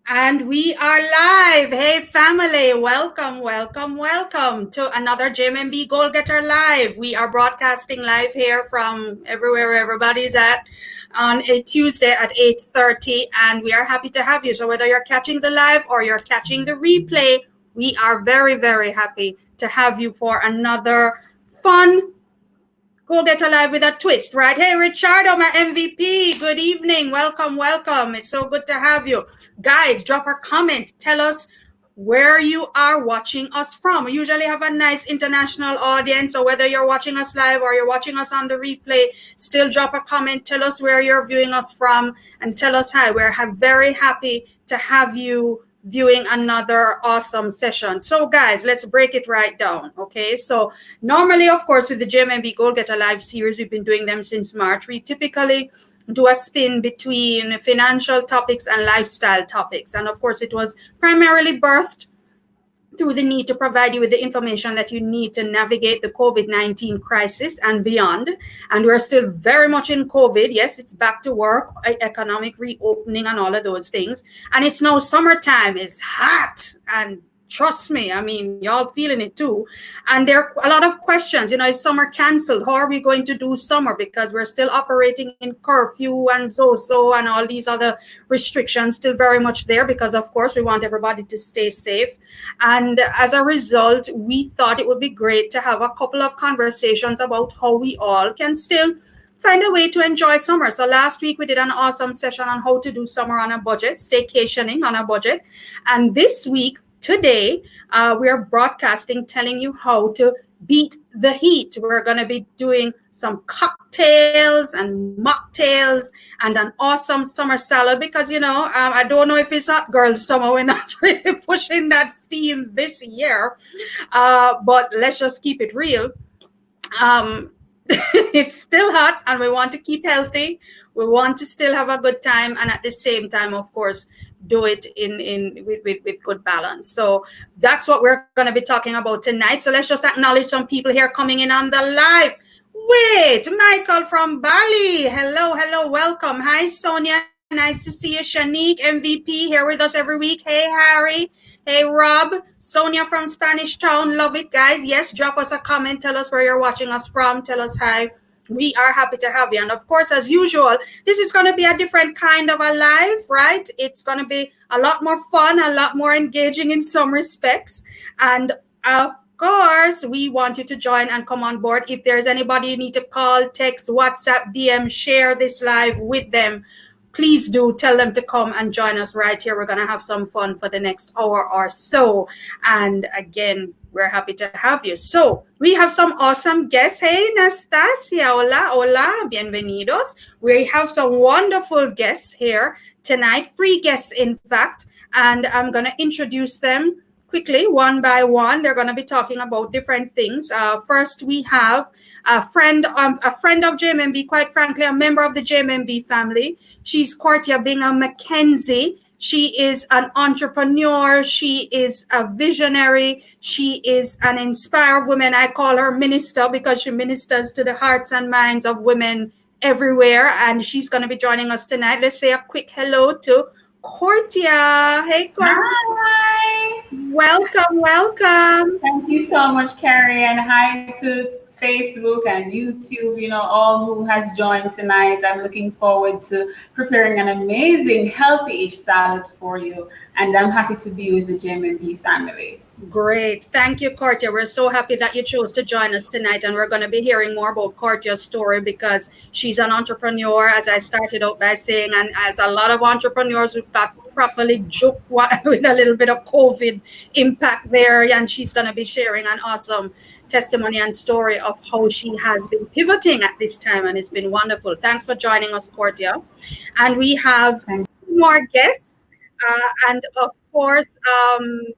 And we are live. Hey, family. Welcome, welcome, welcome to another JMB Goal Getter Live. We are broadcasting live here from everywhere everybody's at on a Tuesday at 8:30. And we are happy to have you. So whether you're catching the live or you're catching the replay, we are very, very happy to have you for another fun Go Get Alive with a twist, right? Hey, Richardo, my MVP. Good evening. Welcome, welcome. It's so good to have you. Guys, drop a comment. Tell us where you are watching us from. We usually have a nice international audience. So whether you're watching us live or you're watching us on the replay, still drop a comment. Tell us where you're viewing us from and tell us hi. We're very happy to have you viewing another awesome session. So guys, let's break it right down. Okay, so normally, of course, with the JMB Goal Get Alive series, we've been doing them since March. We typically do a spin between financial topics and lifestyle topics. And of course, it was primarily birthed through the need to provide you with the information that you need to navigate the COVID-19 crisis and beyond. And we're still very much in COVID. Yes, it's back to work, economic reopening and all of those things. And it's now summertime. It's hot. And trust me, I mean, y'all feeling it too. And there are a lot of questions, is summer canceled? How are we going to do summer? Because we're still operating in curfew and so and all these other restrictions still very much there because, of course, we want everybody to stay safe. And as a result, we thought it would be great to have a couple of conversations about how we all can still find a way to enjoy summer. So last week we did an awesome session on how to do summer on a budget, staycationing on a budget. And this week, today, we are broadcasting telling you how to beat the heat. We're going to be doing some cocktails and mocktails and an awesome summer salad because, I don't know if it's hot girl summer. We're not really pushing that theme this year, but let's just keep it real. It's still hot and we want to keep healthy. We want to still have a good time and at the same time, of course, do it with good balance. So that's what we're going to be talking about tonight. So let's just acknowledge some people here coming in on the live. Wait, Michael from Bali. Hello, welcome. Hi, Sonia. Nice to see you. Shanique, MVP, here with us every week. Hey, Harry. Hey, Rob. Sonia from Spanish Town. Love it, guys. Yes, drop us a comment. Tell us where you're watching us from. Tell us hi. We are happy to have you. And of course, as usual, this is going to be a different kind of a live, right? It's going to be a lot more fun, a lot more engaging in some respects. And of course, we want you to join and come on board. If there's anybody you need to call, text, WhatsApp, DM, share this live with them, please do tell them to come and join us right here. We're going to have some fun for the next hour or so. And again, we're happy to have you. So we have some awesome guests. Hey, Nastasia. Hola. Bienvenidos. We have some wonderful guests here tonight. 3 guests, in fact. And I'm going to introduce them quickly, one by one. They're going to be talking about different things. First, we have a friend of JMB, quite frankly, a member of the JMB family. She's Cortia Bingham-Mckenzie. She is an entrepreneur. She is a visionary. She is an inspirer of women. I call her minister because she ministers to the hearts and minds of women everywhere. And she's going to be joining us tonight. Let's say a quick hello to Cortia. Hey, Cortia. Hi. Welcome. Thank you so much, Carrie, and hi to Facebook and YouTube, all who has joined tonight. I'm looking forward to preparing an amazing, healthy-ish salad for you, and I'm happy to be with the JMB family. Great. Thank you, Cortia. We're so happy that you chose to join us tonight. And we're going to be hearing more about Cortia's story because she's an entrepreneur, as I started out by saying. And as a lot of entrepreneurs, we've got properly juked with a little bit of COVID impact there. And she's going to be sharing an awesome testimony and story of how she has been pivoting at this time. And it's been wonderful. Thanks for joining us, Cortia. And we have 2 more guests. And of course,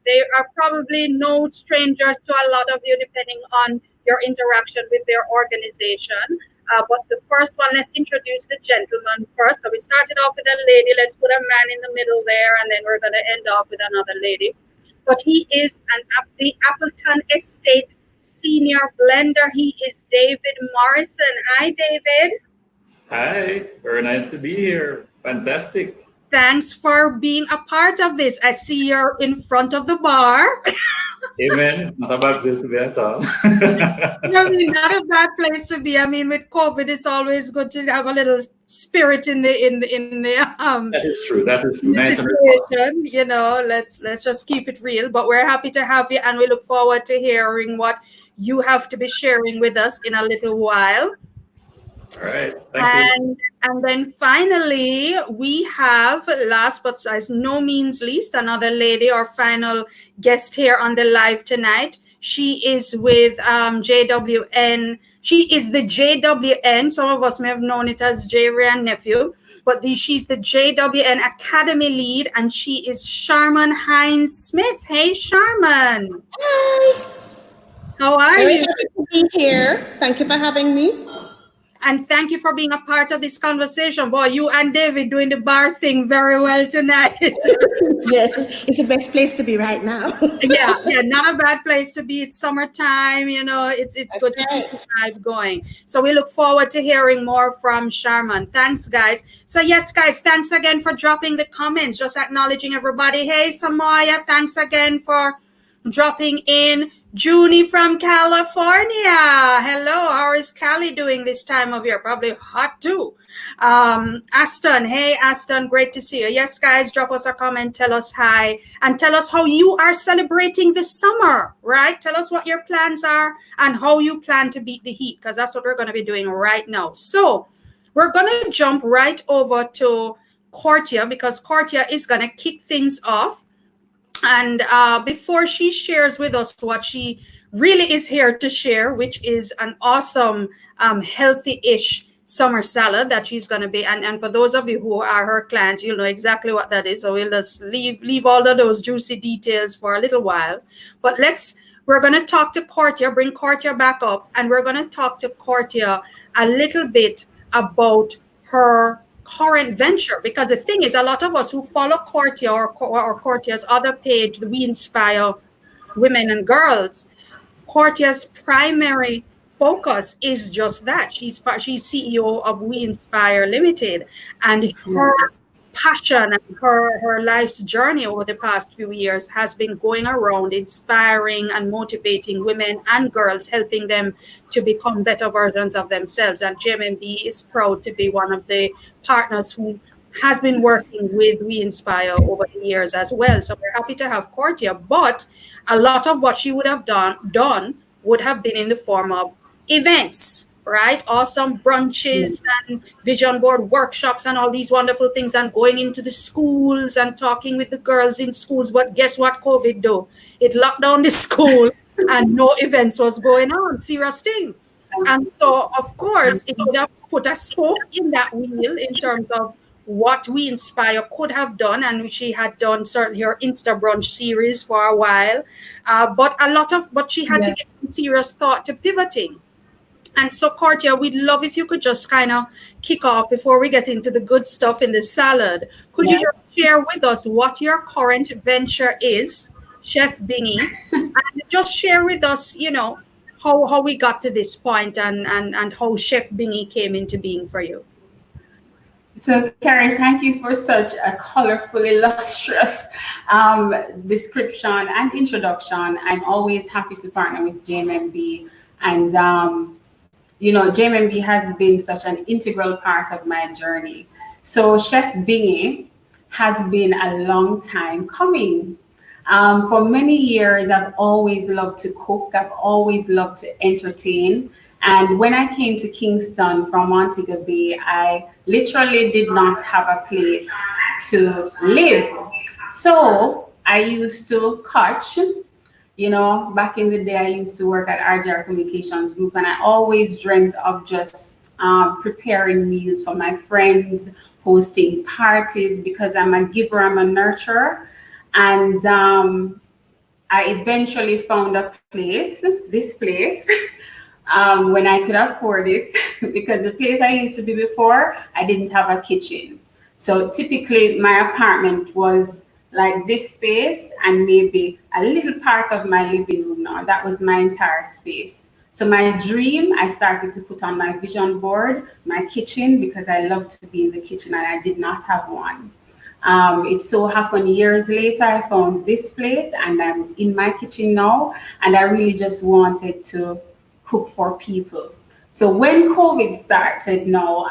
they are probably no strangers to a lot of you, depending on your interaction with their organization. But the first one, let's introduce the gentleman first. So we started off with a lady. Let's put a man in the middle there, and then we're going to end off with another lady. But he is the Appleton Estate Senior Blender. He is David Morrison. Hi, David. Hi. Very nice to be here. Fantastic. Thanks for being a part of this. I see you're in front of the bar. Amen. It's not a bad place to be at all. I mean, not a bad place to be. I mean, with COVID, it's always good to have a little spirit in the That is true. That is true. Nice and situation. You know, let's just keep it real. But we're happy to have you, and we look forward to hearing what you have to be sharing with us in a little while. All right. Thank you. And then finally, we have, last but as no means least, another lady, our final guest here on the live tonight. She is with JWN. She is the JWN. Some of us may have known it as Wray and Nephew, but she's the JWN Academy lead, and she is Sharmon Hinds-Smith. Hey, Sharmon. Hi. How are Very you? happy to be here. Thank you for having me. And thank you for being a part of this conversation. Boy, you and David doing the bar thing very well tonight. Yes, it's the best place to be right now. yeah, not a bad place to be. It's summertime, you know, it's That's good right. to keep the vibe going. So we look forward to hearing more from Sharmon. Thanks, guys. So yes, guys, thanks again for dropping the comments, just acknowledging everybody. Hey, Samoya, thanks again for dropping in. Junie from California. Hello, how is Cali doing this time of year? Probably hot too. Aston, hey Aston, great to see you. Yes, guys, drop us a comment, tell us hi, and tell us how you are celebrating this summer, right? Tell us what your plans are and how you plan to beat the heat, because that's what we're going to be doing right now. So we're going to jump right over to Cortia, because Cortia is going to kick things off. And before she shares with us what she really is here to share, which is an awesome, healthy-ish summer salad that she's going to be, and for those of you who are her clients, you'll know exactly what that is. So we'll just leave all of those juicy details for a little while. But we're going to talk to Cortia, bring Cortia back up, and we're going to talk to Cortia a little bit about her current venture, because the thing is, a lot of us who follow Cortia or Cortia's other page, the We Inspire Women and Girls, Cortia's primary focus is just that. She's CEO of We Inspire Limited, and her passion and her life's journey over the past few years has been going around inspiring and motivating women and girls, helping them to become better versions of themselves. And JMB is proud to be one of the partners who has been working with We Inspire over the years as well. So we're happy to have Cortia, but a lot of what she would have done would have been in the form of events, right? Awesome brunches and vision board workshops and all these wonderful things, and going into the schools and talking with the girls in schools. But guess what COVID do? It locked down the school and no events was going on. Serious thing. And so, of course, it would have put a spoke in that wheel in terms of what We Inspire could have done. And she had done certainly her Insta Brunch series for a while. But she had to get some serious thought to pivoting. And so, Cortia, we'd love if you could just kind of kick off before we get into the good stuff in the salad. Could you just share with us what your current venture is, Chef Bingy, and just share with us, you know, how we got to this point and how Chef Bingy came into being for you. So, Karen, thank you for such a colorful, illustrious description and introduction. I'm always happy to partner with JMB, and you know, JMB has been such an integral part of my journey. So Chef Bingy has been a long time coming. For many years, I've always loved to cook. I've always loved to entertain. And when I came to Kingston from Montego Bay, I literally did not have a place to live. So I used to coach. You know, back in the day, I used to work at RJR Communications Group, and I always dreamt of just preparing meals for my friends, hosting parties, because I'm a giver, I'm a nurturer. And I eventually found a place, this place, when I could afford it, because the place I used to be before, I didn't have a kitchen. So typically my apartment was like this space and maybe a little part of my living room now. That was my entire space. So my dream, I started to put on my vision board, my kitchen, because I love to be in the kitchen and I did not have one. It so happened years later, I found this place and I'm in my kitchen now, and I really just wanted to cook for people. So when COVID started now,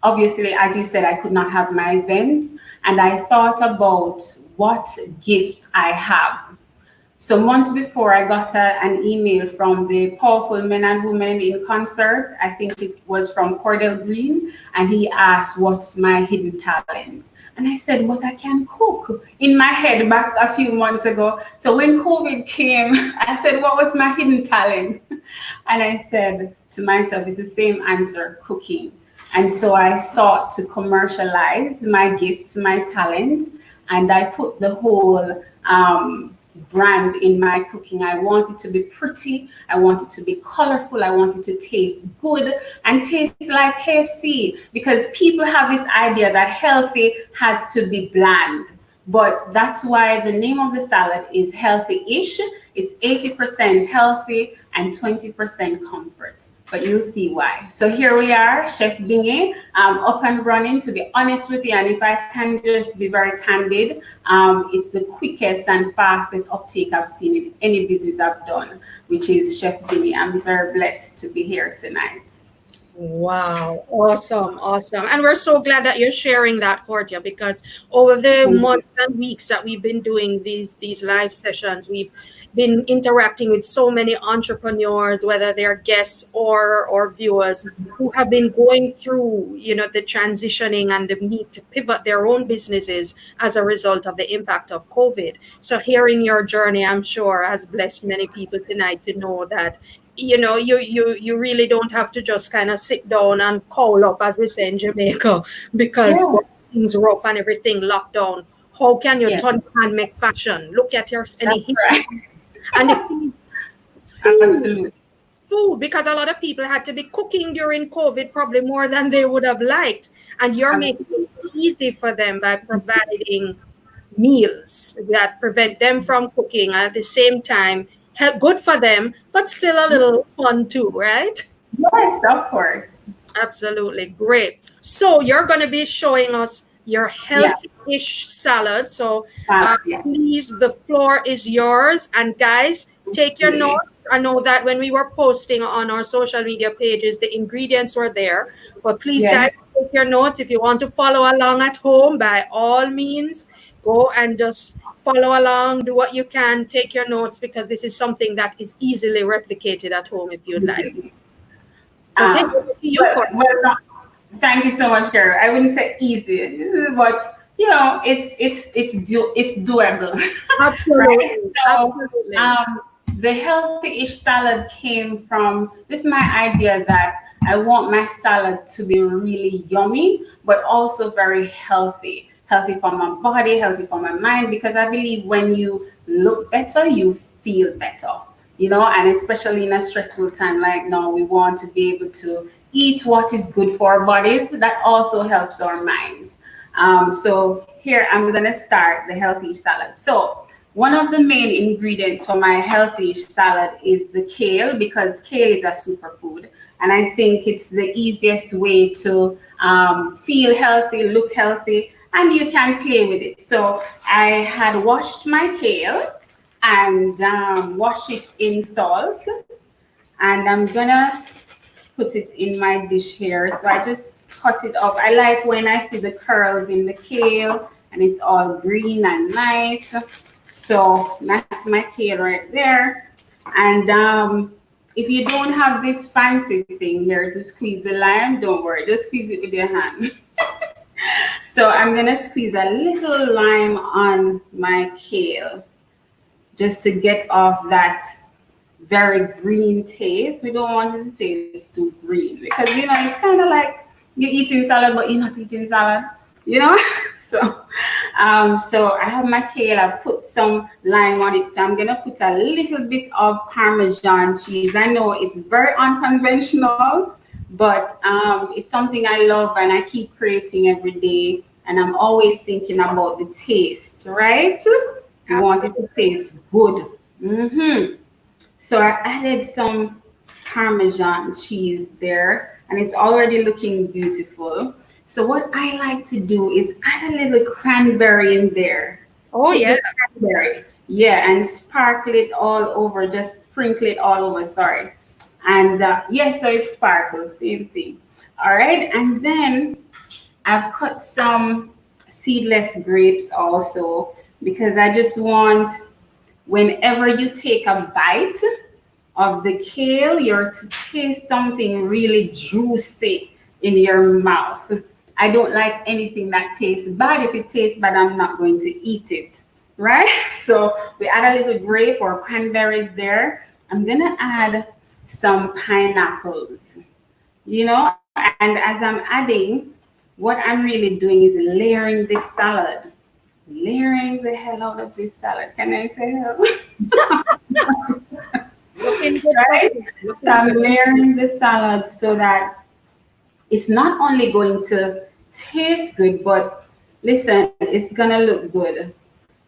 obviously, as you said, I could not have my events, and I thought about what gift I have. So months before, I got an email from the Powerful Men and Women in Concert. I think it was from Cordell Green, and he asked, "What's my hidden talent?" And I said, "What I can cook." In my head, back a few months ago. So when COVID came, I said, "What was my hidden talent?" And I said to myself, "It's the same answer: cooking." And so I sought to commercialize my gifts, my talents, and I put the whole brand in my cooking. I want it to be pretty, I want it to be colorful, I want it to taste good and taste like KFC, because people have this idea that healthy has to be bland. But that's why the name of the salad is healthy-ish. It's 80% healthy and 20% comfort. But you'll see why. So here we are, Chef Bingy, up and running, to be honest with you. And if I can just be very candid, it's the quickest and fastest uptake I've seen in any business I've done, which is Chef Bingy. I'm very blessed to be here tonight. Wow, awesome, awesome. And we're so glad that you're sharing that, Cortia, because over the months and weeks that we've been doing these live sessions, we've been interacting with so many entrepreneurs, whether they're guests or viewers, who have been going through, the transitioning and the need to pivot their own businesses as a result of the impact of COVID. So hearing your journey, I'm sure, has blessed many people tonight to know that you really don't have to just kind of sit down and call up, as we say in Jamaica, because things rough and everything locked down. How can you turn and make fashion? Look at any right. And if food, because a lot of people had to be cooking during COVID, probably more than they would have liked, and you're making it easy for them by providing meals that prevent them from cooking, and at the same time good for them, but still a little fun too, right? Yes, of course. Absolutely. Great. So you're going to be showing us your healthy-ish salad. So please, the floor is yours. And guys, take your notes. I know that when we were posting on our social media pages, the ingredients were there. But please, guys, take your notes. If you want to follow along at home, by all means, go and just follow along, do what you can, take your notes, because this is something that is easily replicated at home if you'd like. Okay, thank you so much, Carol. I wouldn't say easy, but it's doable. Absolutely. Right? So the healthy-ish salad came from this my idea that I want my salad to be really yummy, but also very healthy. Healthy for my body, healthy for my mind, because I believe when you look better, you feel better, and especially in a stressful time like now, we want to be able to eat what is good for our bodies. That also helps our minds. So here I'm going to start the healthy salad. So one of the main ingredients for my healthy salad is the kale, because kale is a superfood. And I think it's the easiest way to feel healthy, look healthy, and you can play with it. So I had washed my kale and washed it in salt. And I'm gonna put it in my dish here. So I just cut it up. I like when I see the curls in the kale and it's all green and nice. So that's my kale right there. And if you don't have this fancy thing here to squeeze the lime, don't worry, just squeeze it with your hand. So I'm gonna squeeze a little lime on my kale just to get off that very green taste. We don't want it to taste too green, because it's kind of like you're eating salad but you're not eating salad, So I have my kale. I put some lime on it. So I'm gonna put a little bit of Parmesan cheese. I know it's very unconventional, but it's something I love and I keep creating every day. And I'm always thinking about the taste, right? I want it to taste good. So I added some Parmesan cheese there, and it's already looking beautiful. So what I like to do is add a little cranberry in there. Oh, Take yeah. the cranberry, yeah, and sparkle it all over. Just sprinkle it all over. Sorry, and yeah, so it sparkles. Same thing. All right, and then I've cut some seedless grapes also because I just want whenever you take a bite of the kale, you're to taste something really juicy in your mouth. I don't like anything that tastes bad. If it tastes bad, I'm not going to eat it, right? So we add a little grape or cranberries there. I'm gonna add some pineapples, and as I'm adding, what I'm really doing is layering this salad. Layering the hell out of this salad. Can I say hell? Looking good. Right? Looking So I'm good. layering the salad so that it's not only going to taste good, but listen, it's gonna look good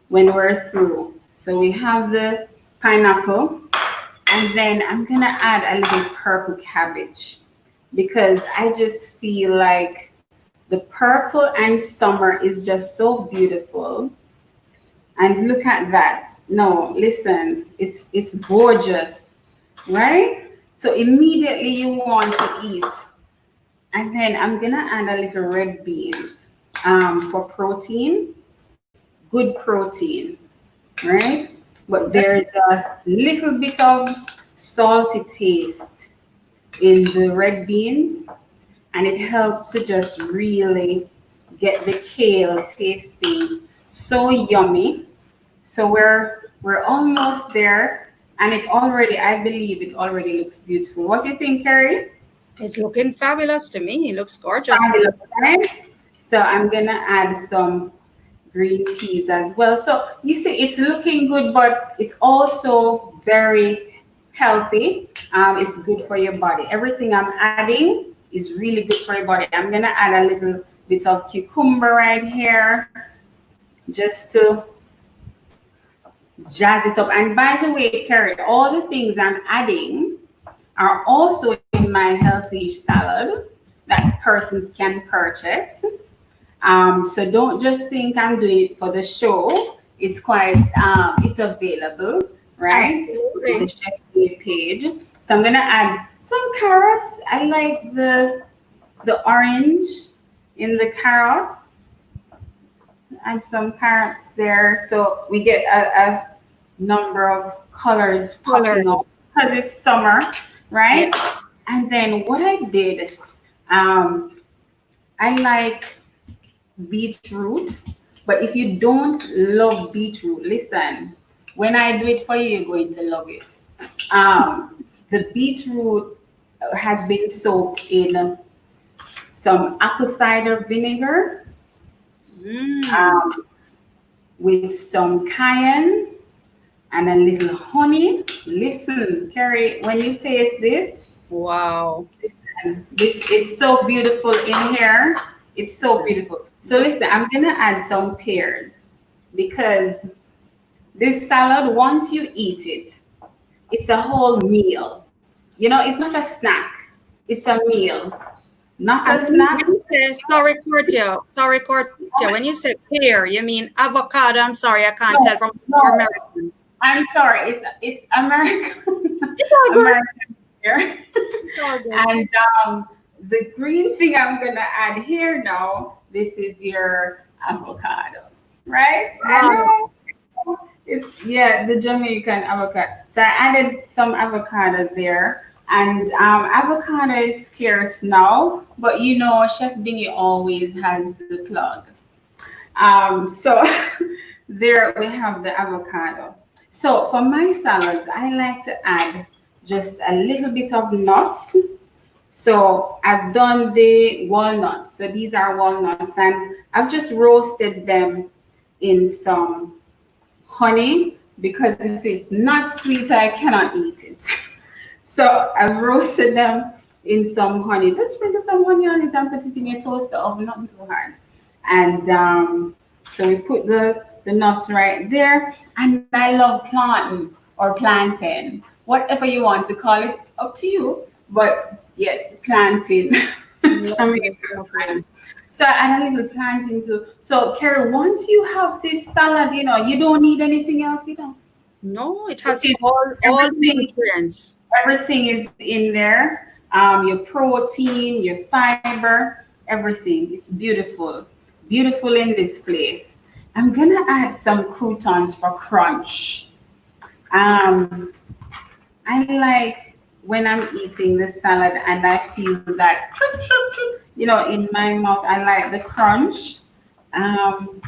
when we're through. So we have the pineapple, and then I'm gonna add a little purple cabbage because I just feel like the purple and summer is just so beautiful. And look at that. No, listen, it's gorgeous, right? So immediately you want to eat. And then I'm gonna add a little red beans for protein, good protein, right? But there's a little bit of salty taste in the red beans, and it helps to just really get the kale tasting so yummy. So we're almost there, and I believe it already looks beautiful. What do you think, Carrie? It's looking fabulous to me. It looks gorgeous. Fabulous, right? So I'm gonna add some green peas as well. So you see, it's looking good, but it's also very healthy. It's good for your body. Everything I'm adding is really good for your body. I'm gonna add a little bit of cucumber right here, just to jazz it up. And by the way, Carrie, all the things I'm adding are also in my healthy salad that persons can purchase. So don't just think I'm doing it for the show. It's it's available, right? Absolutely. On the Chef Day page. So I'm gonna add some carrots. I like the orange in the carrots. Add some carrots there, so we get a number of colors popping up because it's summer, right? Yeah. And then what I did, I like beetroot, but if you don't love beetroot, listen, when I do it for you, you're going to love it. The beetroot has been soaked in some apple cider vinegar with some cayenne and a little honey. Listen, Carrie, when you taste this, Wow. this is so beautiful in here. It's so beautiful. So listen, I'm gonna add some pears because this salad, once you eat it, it's a whole meal. It's not a snack. It's a meal, not a snack. Sorry, Cortia. Sorry, Cortia. When you say pear, you mean avocado. I'm sorry, I can't tell from your American. I'm sorry. It's American. It's all good. American pear. It's all good. And the green thing I'm gonna add here now. This is your avocado, right? I know. It's the Jamaican avocado. So I added some avocado there, and avocado is scarce now, but Chef Bingy always has the plug. So there we have the avocado. So for my salads, I like to add just a little bit of nuts. So I've done the walnuts. So these are walnuts, and I've just roasted them in some honey because if it's not sweet, I cannot eat it. So I've roasted them in some honey. Just sprinkle some honey on it and put it in your toaster oven, nothing too hard. And so we put the nuts right there. And I love plantain or plantain, whatever you want to call it, up to you. But yes, plantain. So I add a little plantain too. So Carrie, once you have this salad, you don't need anything else, No, it It has is all the everything, nutrients. everything is in there. Your protein, your fiber, everything. It's beautiful. Beautiful in this place. I'm gonna add some croutons for crunch. Um, I like when I'm eating the salad and I feel that, in my mouth. I like the crunch. Um,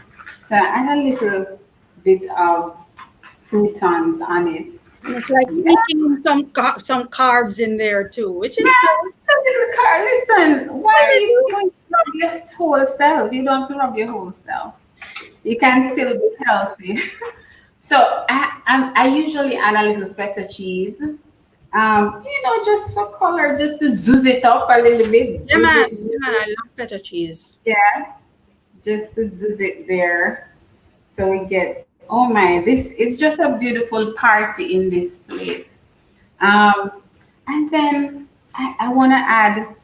so I add a little bit of croutons on it. And it's like Yeah. sneaking in some carbs in there too, which is Yeah, good. a little car. Listen, why are you going to rub your whole self? You don't have to rub your whole self. You can still be healthy. So I usually add a little feta cheese. Just for color, just to zhuzh it up a little bit. Yeah, Zhuzh man. it, Yeah, zhuzh man. it. I love feta cheese. Yeah, just to zhuzh it there. So we get, oh my, this is just a beautiful party in this plate. Um, and then I want to add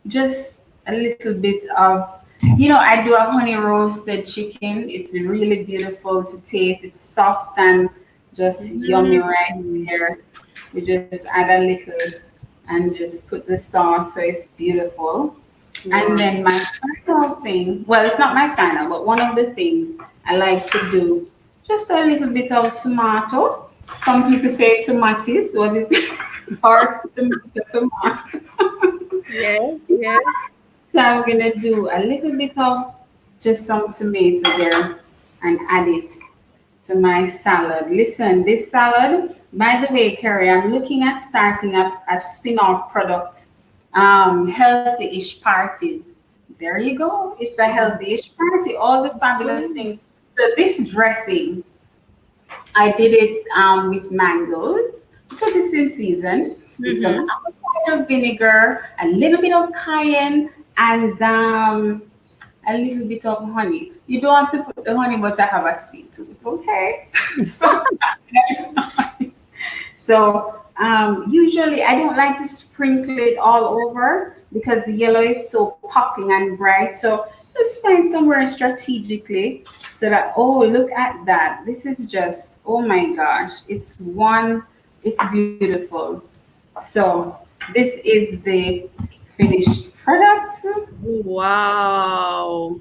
just a little bit of, I do a honey roasted chicken. It's really beautiful to taste. It's soft and just yummy right Mm. there. We just add a little and just put the sauce so it's beautiful. And Wow. then my final thing, well, it's not my final, but one of the things I like to do, just a little bit of tomato. Some people say tomatoes, what is it? Or tomato. Yes, yes. So I'm gonna do a little bit of just some tomato there and add it to my salad. Listen, this salad, by the way, Carrie, I'm looking at starting a spin-off product, healthy-ish parties. There you go. It's a healthy-ish party. All the fabulous things. So this dressing, I did it with mangoes because it's in season. With some Mm-hmm. apple cider vinegar, a little bit of cayenne, and a little bit of honey. You don't have to put the honey, but I have a sweet tooth. Okay. so usually I don't like to sprinkle it all over because the yellow is so popping and bright. So just find somewhere strategically so that, oh, look at that. This is just, oh my gosh, it's beautiful. So this is the finished product. Wow.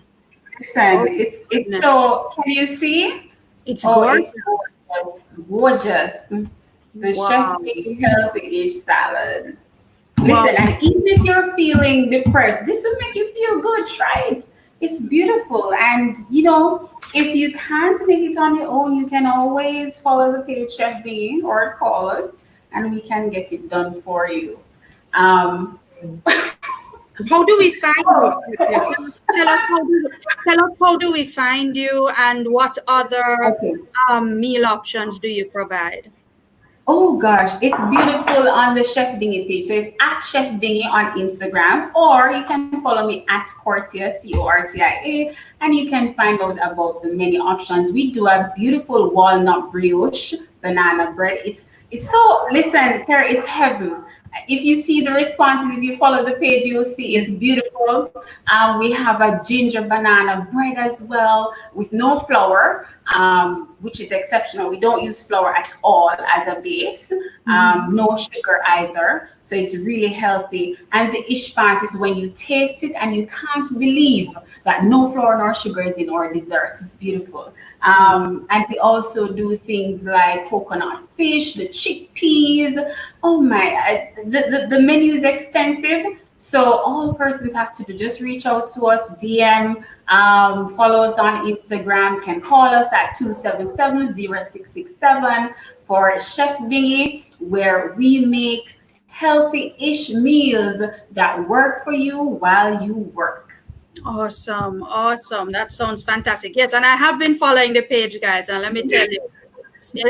Listen, Oh, it's goodness. so, can you see? It's Oh, it's gorgeous. gorgeous, gorgeous. The chef Wow. made healthy-ish salad. Wow. Listen, and even if you're feeling depressed, this will make you feel good. Try it. It's beautiful. And if you can't make it on your own, you can always follow the page Chef Bean or call us and we can get it done for you. Um, How do we find you? oh, Cortia? Tell us how do we find you and what other okay. meal options do you provide? Oh gosh, it's beautiful on the Chef Bingy page. So it's at Chef Bingy on Instagram, or you can follow me at Cortia, Cortia, and you can find out about the many options. We do a beautiful walnut brioche banana bread. It's so, listen, Carrie, it's heaven. If you see the responses, if you follow the page, you'll see it's beautiful. We have a ginger banana bread as well with no flour, which is exceptional. We don't use flour at all as a base, no sugar either. So it's really healthy. And the ish part is when you taste it and you can't believe that no flour nor sugar is in our desserts. It's beautiful. And we also do things like coconut fish, the chickpeas. Oh my, the menu is extensive. So all persons have to do, just reach out to us, DM, follow us on Instagram, can call us at 277-0667 for Chef Bingy, where we make healthy-ish meals that work for you while you work. Awesome, awesome. That sounds fantastic. Yes, and I have been following the page, guys, and let me tell you,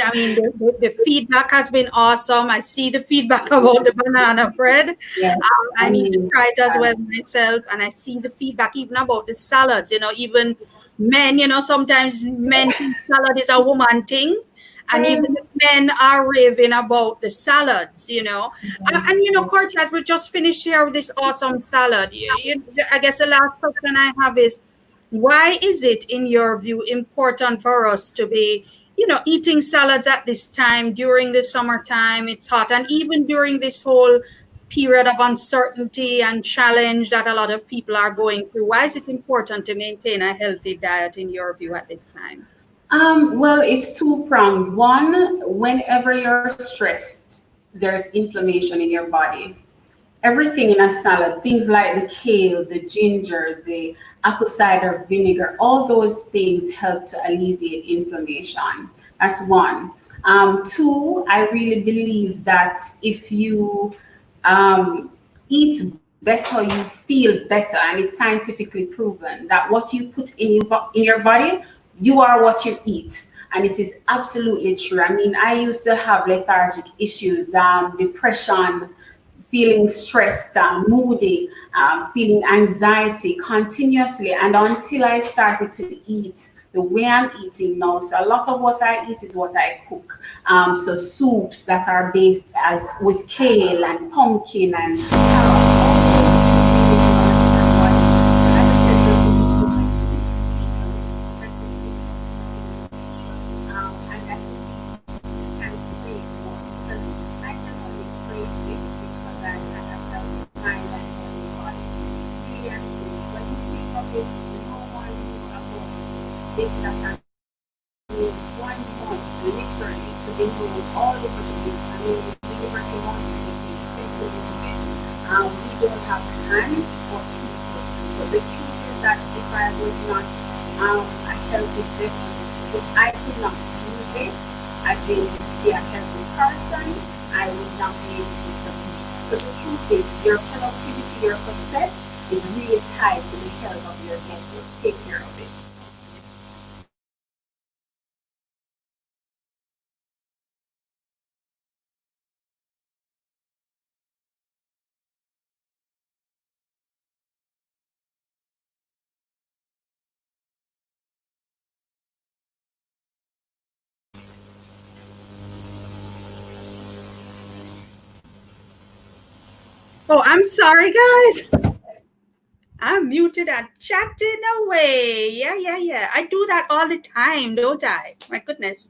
I mean, the feedback has been awesome. I see the feedback about the banana bread. Yes, I I need to mean, try it as well myself, and I see the feedback even about the salads. Even men, sometimes men think salad is a woman thing, and even the men are raving about the salads, and Cortia, as we just finished here with this awesome salad, I guess the last question I have is, why is it, in your view, important for us to be, eating salads at this time during the summertime? It's hot, and even during this whole period of uncertainty and challenge that a lot of people are going through. Why is it important to maintain a healthy diet, in your view, at this time? Well, it's two-pronged. One, whenever you're stressed, there's inflammation in your body. Everything in a salad, things like the kale, the ginger, the apple cider vinegar, all those things help to alleviate inflammation. That's one. Two, I really believe that if you eat better, you feel better, and it's scientifically proven that what you put in your body, you are what you eat. And it is absolutely true. I mean, I used to have lethargic issues, depression, feeling stressed, moody, feeling anxiety continuously. And until I started to eat the way I'm eating now, so a lot of what I eat is what I cook. So soups that are based as with kale and pumpkin and Oh, I'm sorry, guys. I'm muted and chatting away. Yeah. I do that all the time, don't I? My goodness.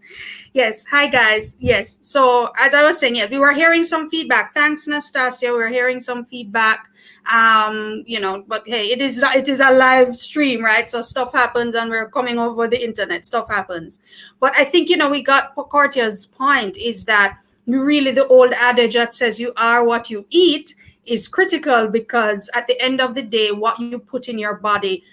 Yes. Hi, guys. Yes. So as I was saying, we were hearing some feedback. Thanks, Nastasia. We're hearing some feedback. But hey, it is a live stream, right? So stuff happens, and we're coming over the internet. Stuff happens. But I think, we got Cortia's point, is that really the old adage that says you are what you eat is critical, because at the end of the day, what you put in your body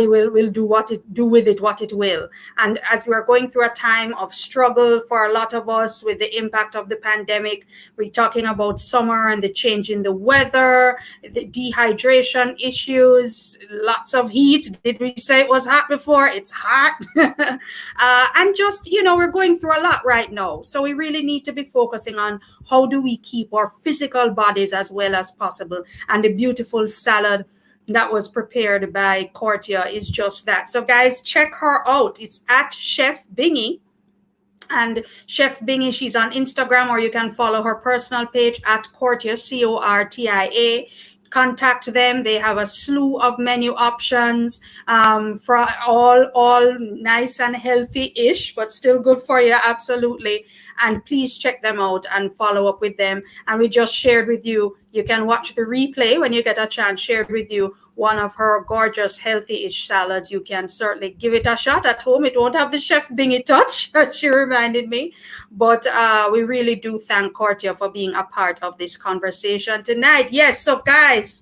will do with it what it will. And as we are going through a time of struggle for a lot of us with the impact of the pandemic, we're talking about summer and the change in the weather, the dehydration issues, lots of heat. Did we say it was hot before? It's hot. And just, we're going through a lot right now. So we really need to be focusing on how do we keep our physical bodies as well as possible. And the beautiful salad that was prepared by Cortia is just that. So guys, check her out. It's at Chef Bingy. And Chef Bingy, she's on Instagram, or you can follow her personal page at Cortia, Cortia. Contact them. They have a slew of menu options, for all nice and healthy-ish, but still good for you, absolutely. And please check them out and follow up with them. And we just shared with you, you can watch the replay when you get a chance, shared with you one of her gorgeous healthy-ish salads. You can certainly give it a shot at home. It won't have the Chef Bingy touch, she reminded me. But we really do thank Cortia for being a part of this conversation tonight. Yes, so guys,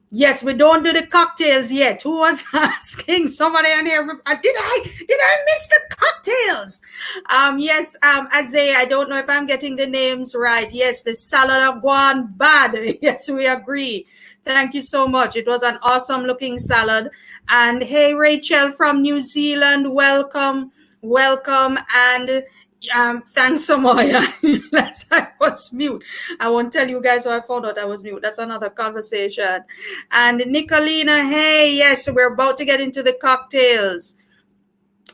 yes, we don't do the cocktails yet. Who was asking? Somebody on here. Did I miss the cocktails? Yes, Azay, I don't know if I'm getting the names right. Yes, the salad of gone bad. Yes, we agree. Thank you so much. It was an awesome looking salad. And hey, Rachel from New Zealand, welcome. And thanks, Samoya. I was mute. I won't tell you guys how I found out I was mute. That's another conversation. And Nicolina, hey, yes, we're about to get into the cocktails.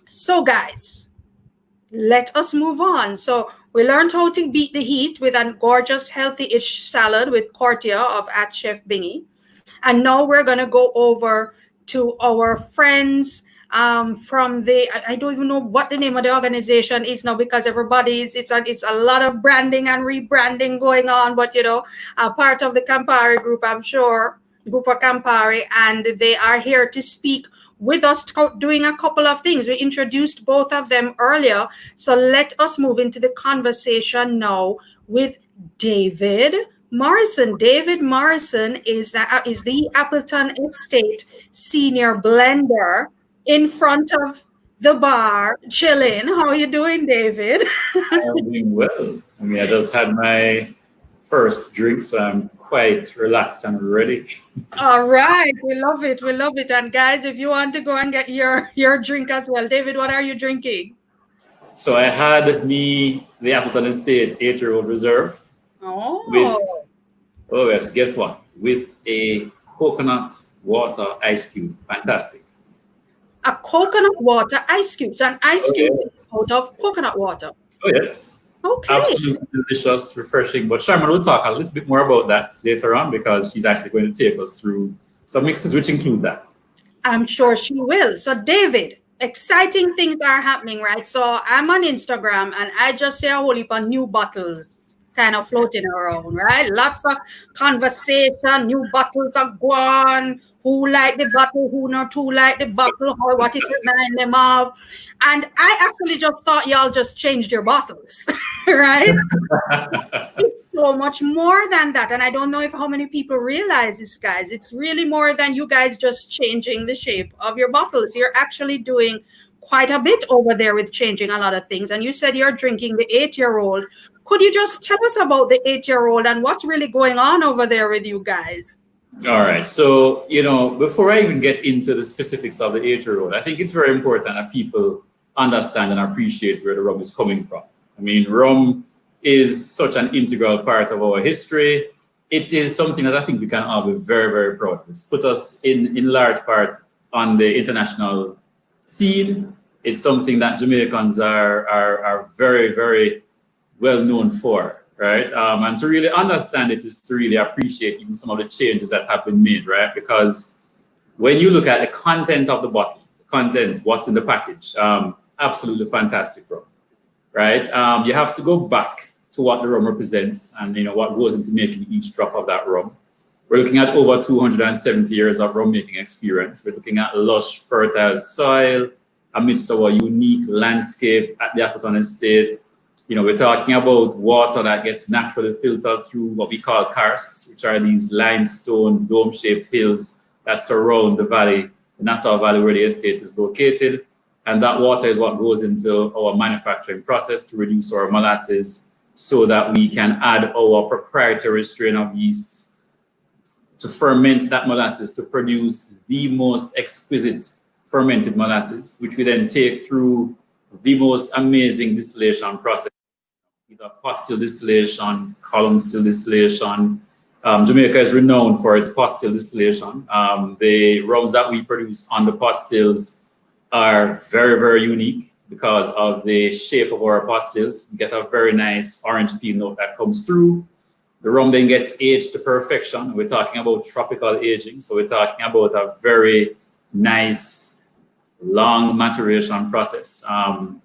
So guys, let us move on. So we learned how to beat the heat with a gorgeous healthy-ish salad with Cortia of at Chef Bingy. And now we're going to go over to our friends from the, I don't even know what the name of the organization is now, because everybody's, it's a lot of branding and rebranding going on, but you know, part of the Campari group, I'm sure, group of Campari, and they are here to speak with us, doing a couple of things. We introduced both of them earlier, so let us move into the conversation now with David Morrison. David Morrison is the Appleton Estate Senior Blender in front of the bar, chilling. How are you doing, David? I'm doing well. I mean, I just had my first drink, so I'm quite relaxed and ready. All right, we love it. We love it. And guys, if you want to go and get your drink as well, David, what are you drinking? So I had the Appleton Estate 8-year-old reserve. Oh yes, guess what? With a coconut water ice cube. Fantastic. A coconut water ice cubes. An ice cube is out of coconut water. Oh yes. Okay. Absolutely delicious, refreshing. But Sharmon will talk a little bit more about that later on, because she's actually going to take us through some mixes which include that. I'm sure she will. So David, exciting things are happening, right? So I'm on Instagram and I just see a whole heap of new bottles kind of floating around, right? Lots of conversation, new bottles are gone. Who like the bottle, who not who like the bottle, or what it remind them of. And I actually just thought y'all just changed your bottles, right? It's so much more than that. And I don't know if how many people realize this, guys. It's really more than you guys just changing the shape of your bottles. You're actually doing quite a bit over there with changing a lot of things. And you said you're drinking the 8-year-old. Could you just tell us about the 8-year-old and what's really going on over there with you guys? All right. So, you know, before I even get into the specifics of the 8-year-old, I think it's very important that people understand and appreciate where the rum is coming from. I mean, rum is such an integral part of our history. It is something that I think we can all be very, very proud of. It's put us in large part on the international scene. It's something that Jamaicans are very, very well known for, right? And to really understand it is to really appreciate even some of the changes that have been made, right? Because when you look at the content of the bottle, the content, what's in the package, absolutely fantastic rum, right? You have to go back to what the rum represents and, you know, what goes into making each drop of that rum. We're looking at over 270 years of rum making experience. We're looking at lush, fertile soil amidst our unique landscape at the Appleton Estate. You know, we're talking about water that gets naturally filtered through what we call karsts, which are these limestone dome-shaped hills that surround the valley, the Nassau Valley where the estate is located. And that water is what goes into our manufacturing process to reduce our molasses so that we can add our proprietary strain of yeast to ferment that molasses to produce the most exquisite fermented molasses, which we then take through the most amazing distillation process, either pot still distillation, column still distillation. Jamaica is renowned for its pot still distillation. The rums that we produce on the pot stills are very, very unique because of the shape of our pot stills. We get a very nice orange peel note that comes through. The rum then gets aged to perfection. We're talking about tropical aging. So we're talking about a very nice, long maturation process,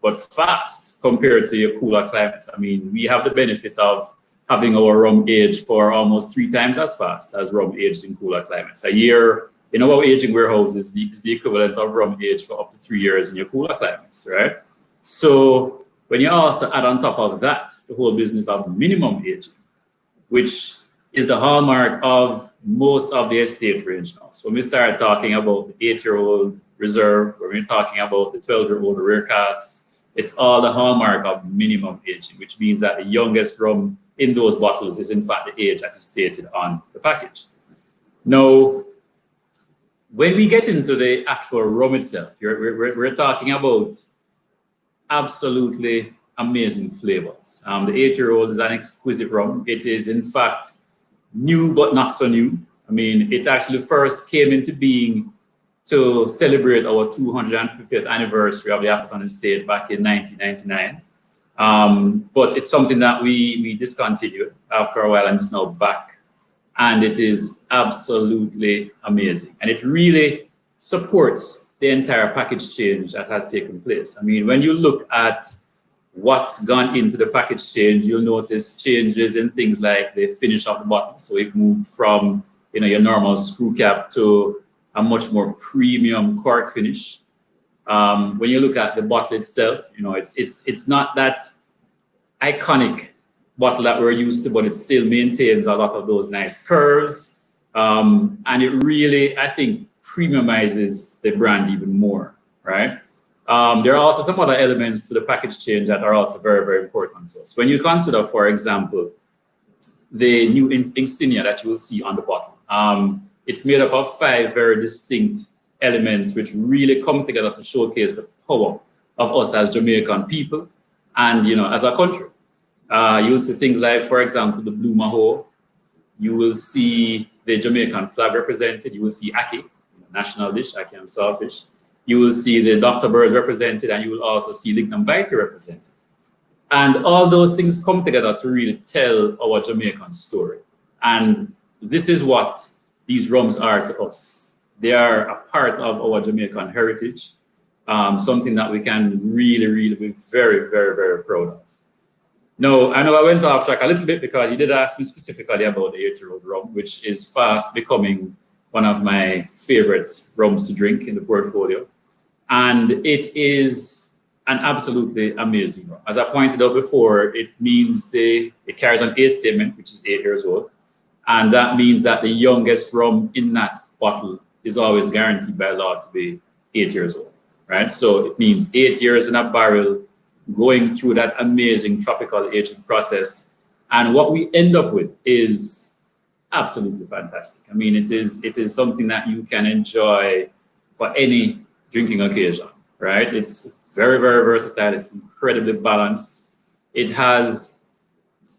but fast compared to your cooler climate. I mean, we have the benefit of having our rum aged for almost 3 times as fast as rum aged in cooler climates. A year in our aging warehouses is the equivalent of rum aged for up to 3 years in your cooler climates, right? So when you also add on top of that, the whole business of minimum aging, which is the hallmark of most of the estate range now. So when we start talking about the 8-year-old reserve, when we're talking about the 12-year-old rare casks, it's all the hallmark of minimum aging, which means that the youngest rum in those bottles is in fact the age that is stated on the package. Now, when we get into the actual rum itself, we're talking about absolutely amazing flavors. The 8-year-old is an exquisite rum. It is in fact new, but not so new. I mean, it actually first came into being to celebrate our 250th anniversary of the Appleton Estate back in 1999. But it's something that we discontinued after a while, and it's now back. And it is absolutely amazing. And it really supports the entire package change that has taken place. I mean, when you look at what's gone into the package change, you'll notice changes in things like the finish of the bottle. So it moved from your normal screw cap to a much more premium cork finish. When you look at the bottle itself, it's not that iconic bottle that we're used to, but it still maintains a lot of those nice curves. And it really, I think, premiumizes the brand even more, right? There are also some other elements to the package change that are also very, very important to us. When you consider, for example, the new insignia that you will see on the bottle, it's made up of 5 very distinct elements which really come together to showcase the power of us as Jamaican people and, as a country. You'll see things like, for example, the blue maho. You will see the Jamaican flag represented. You will see ackee, national dish, ackee and saltfish. You will see the Dr. Birds represented, and you will also see lignum vitae represented. And all those things come together to really tell our Jamaican story. And this is what these rums are to us. They are a part of our Jamaican heritage, something that we can really, really be very, very, very proud of. Now, I know I went off track a little bit because you did ask me specifically about the 8-year-old rum, which is fast becoming one of my favorite rums to drink in the portfolio. And it is an absolutely amazing rum. As I pointed out before, it means it carries an age statement, which is 8 years old. And that means that the youngest rum in that bottle is always guaranteed by law to be 8 years old, right? So it means 8 years in a barrel, going through that amazing tropical aging process. And what we end up with is absolutely fantastic. I mean, it is something that you can enjoy for any drinking occasion, right? It's very, very versatile. It's incredibly balanced. It has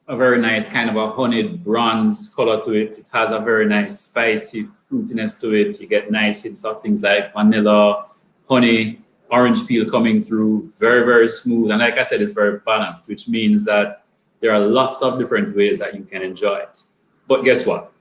a very nice kind of a honeyed bronze color to it. It has a very nice spicy fruitiness to it. You get nice hints of things like vanilla, honey, orange peel coming through, very, very smooth. And like I said, it's very balanced, which means that there are lots of different ways that you can enjoy it. But guess what?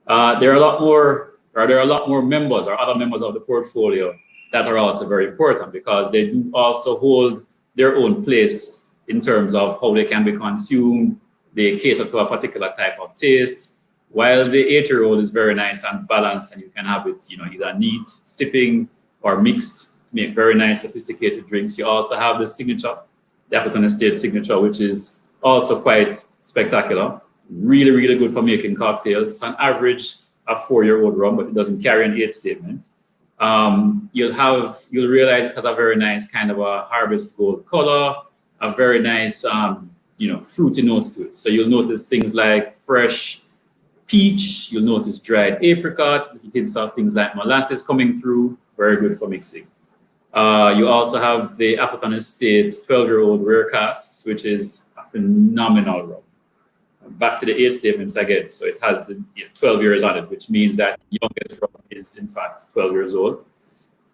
There are a lot more members or other members of the portfolio that are also very important because they do also hold their own place in terms of how they can be consumed. They cater to a particular type of taste. While the 8-year-old is very nice and balanced, and you can have it, either neat, sipping, or mixed to make very nice, sophisticated drinks. You also have the signature, the Appleton Estate signature, which is also quite spectacular. Really, really good for making cocktails. It's on average a 4-year-old rum, but it doesn't carry an age statement. You'll realize it has a very nice kind of a harvest gold color, a very nice, fruity notes to it. So you'll notice things like fresh peach, you'll notice dried apricot, hints of things like molasses coming through, very good for mixing. You also have the Appleton Estate 12-year-old rare casks, which is a phenomenal rum. Back to the age statements again. So it has the 12 years on it, which means that the youngest rum is in fact 12 years old.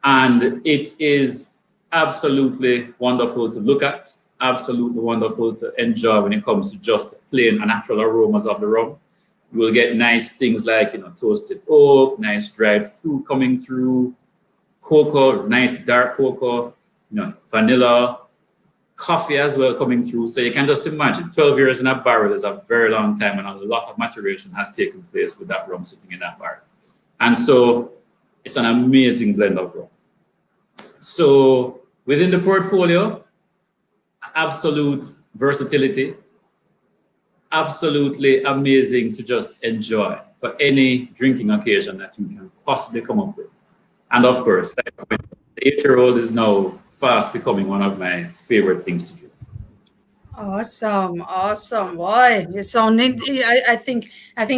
And it is absolutely wonderful to look at, absolutely wonderful to enjoy when it comes to just the plain and natural aromas of the rum. You will get nice things like, toasted oak, nice dried fruit coming through, cocoa, nice dark cocoa, vanilla, coffee as well coming through. So you can just imagine 12 years in a barrel is a very long time, and a lot of maturation has taken place with that rum sitting in that barrel. And so it's an amazing blend of rum. So within the portfolio, absolute versatility, absolutely amazing to just enjoy for any drinking occasion that you can possibly come up with. And of course, the 8-year-old is now fast becoming one of my favorite things to do. Awesome. Boy, it's sounding. I think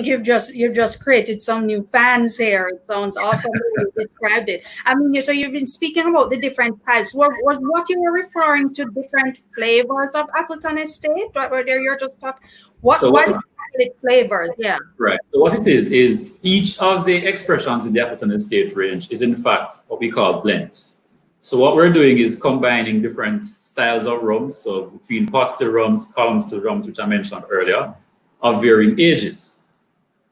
you've just created some new fans here. It sounds awesome when you described it. I mean, so you've been speaking about the different types. Was what you were referring to different flavors of Appleton Estate? Or there you're just talking. What flavors? Yeah. Right. So what it is each of the expressions in the Appleton Estate range is in fact what we call blends. So what we're doing is combining different styles of rums, so between pot still rums, column still rums, which I mentioned earlier, of varying ages.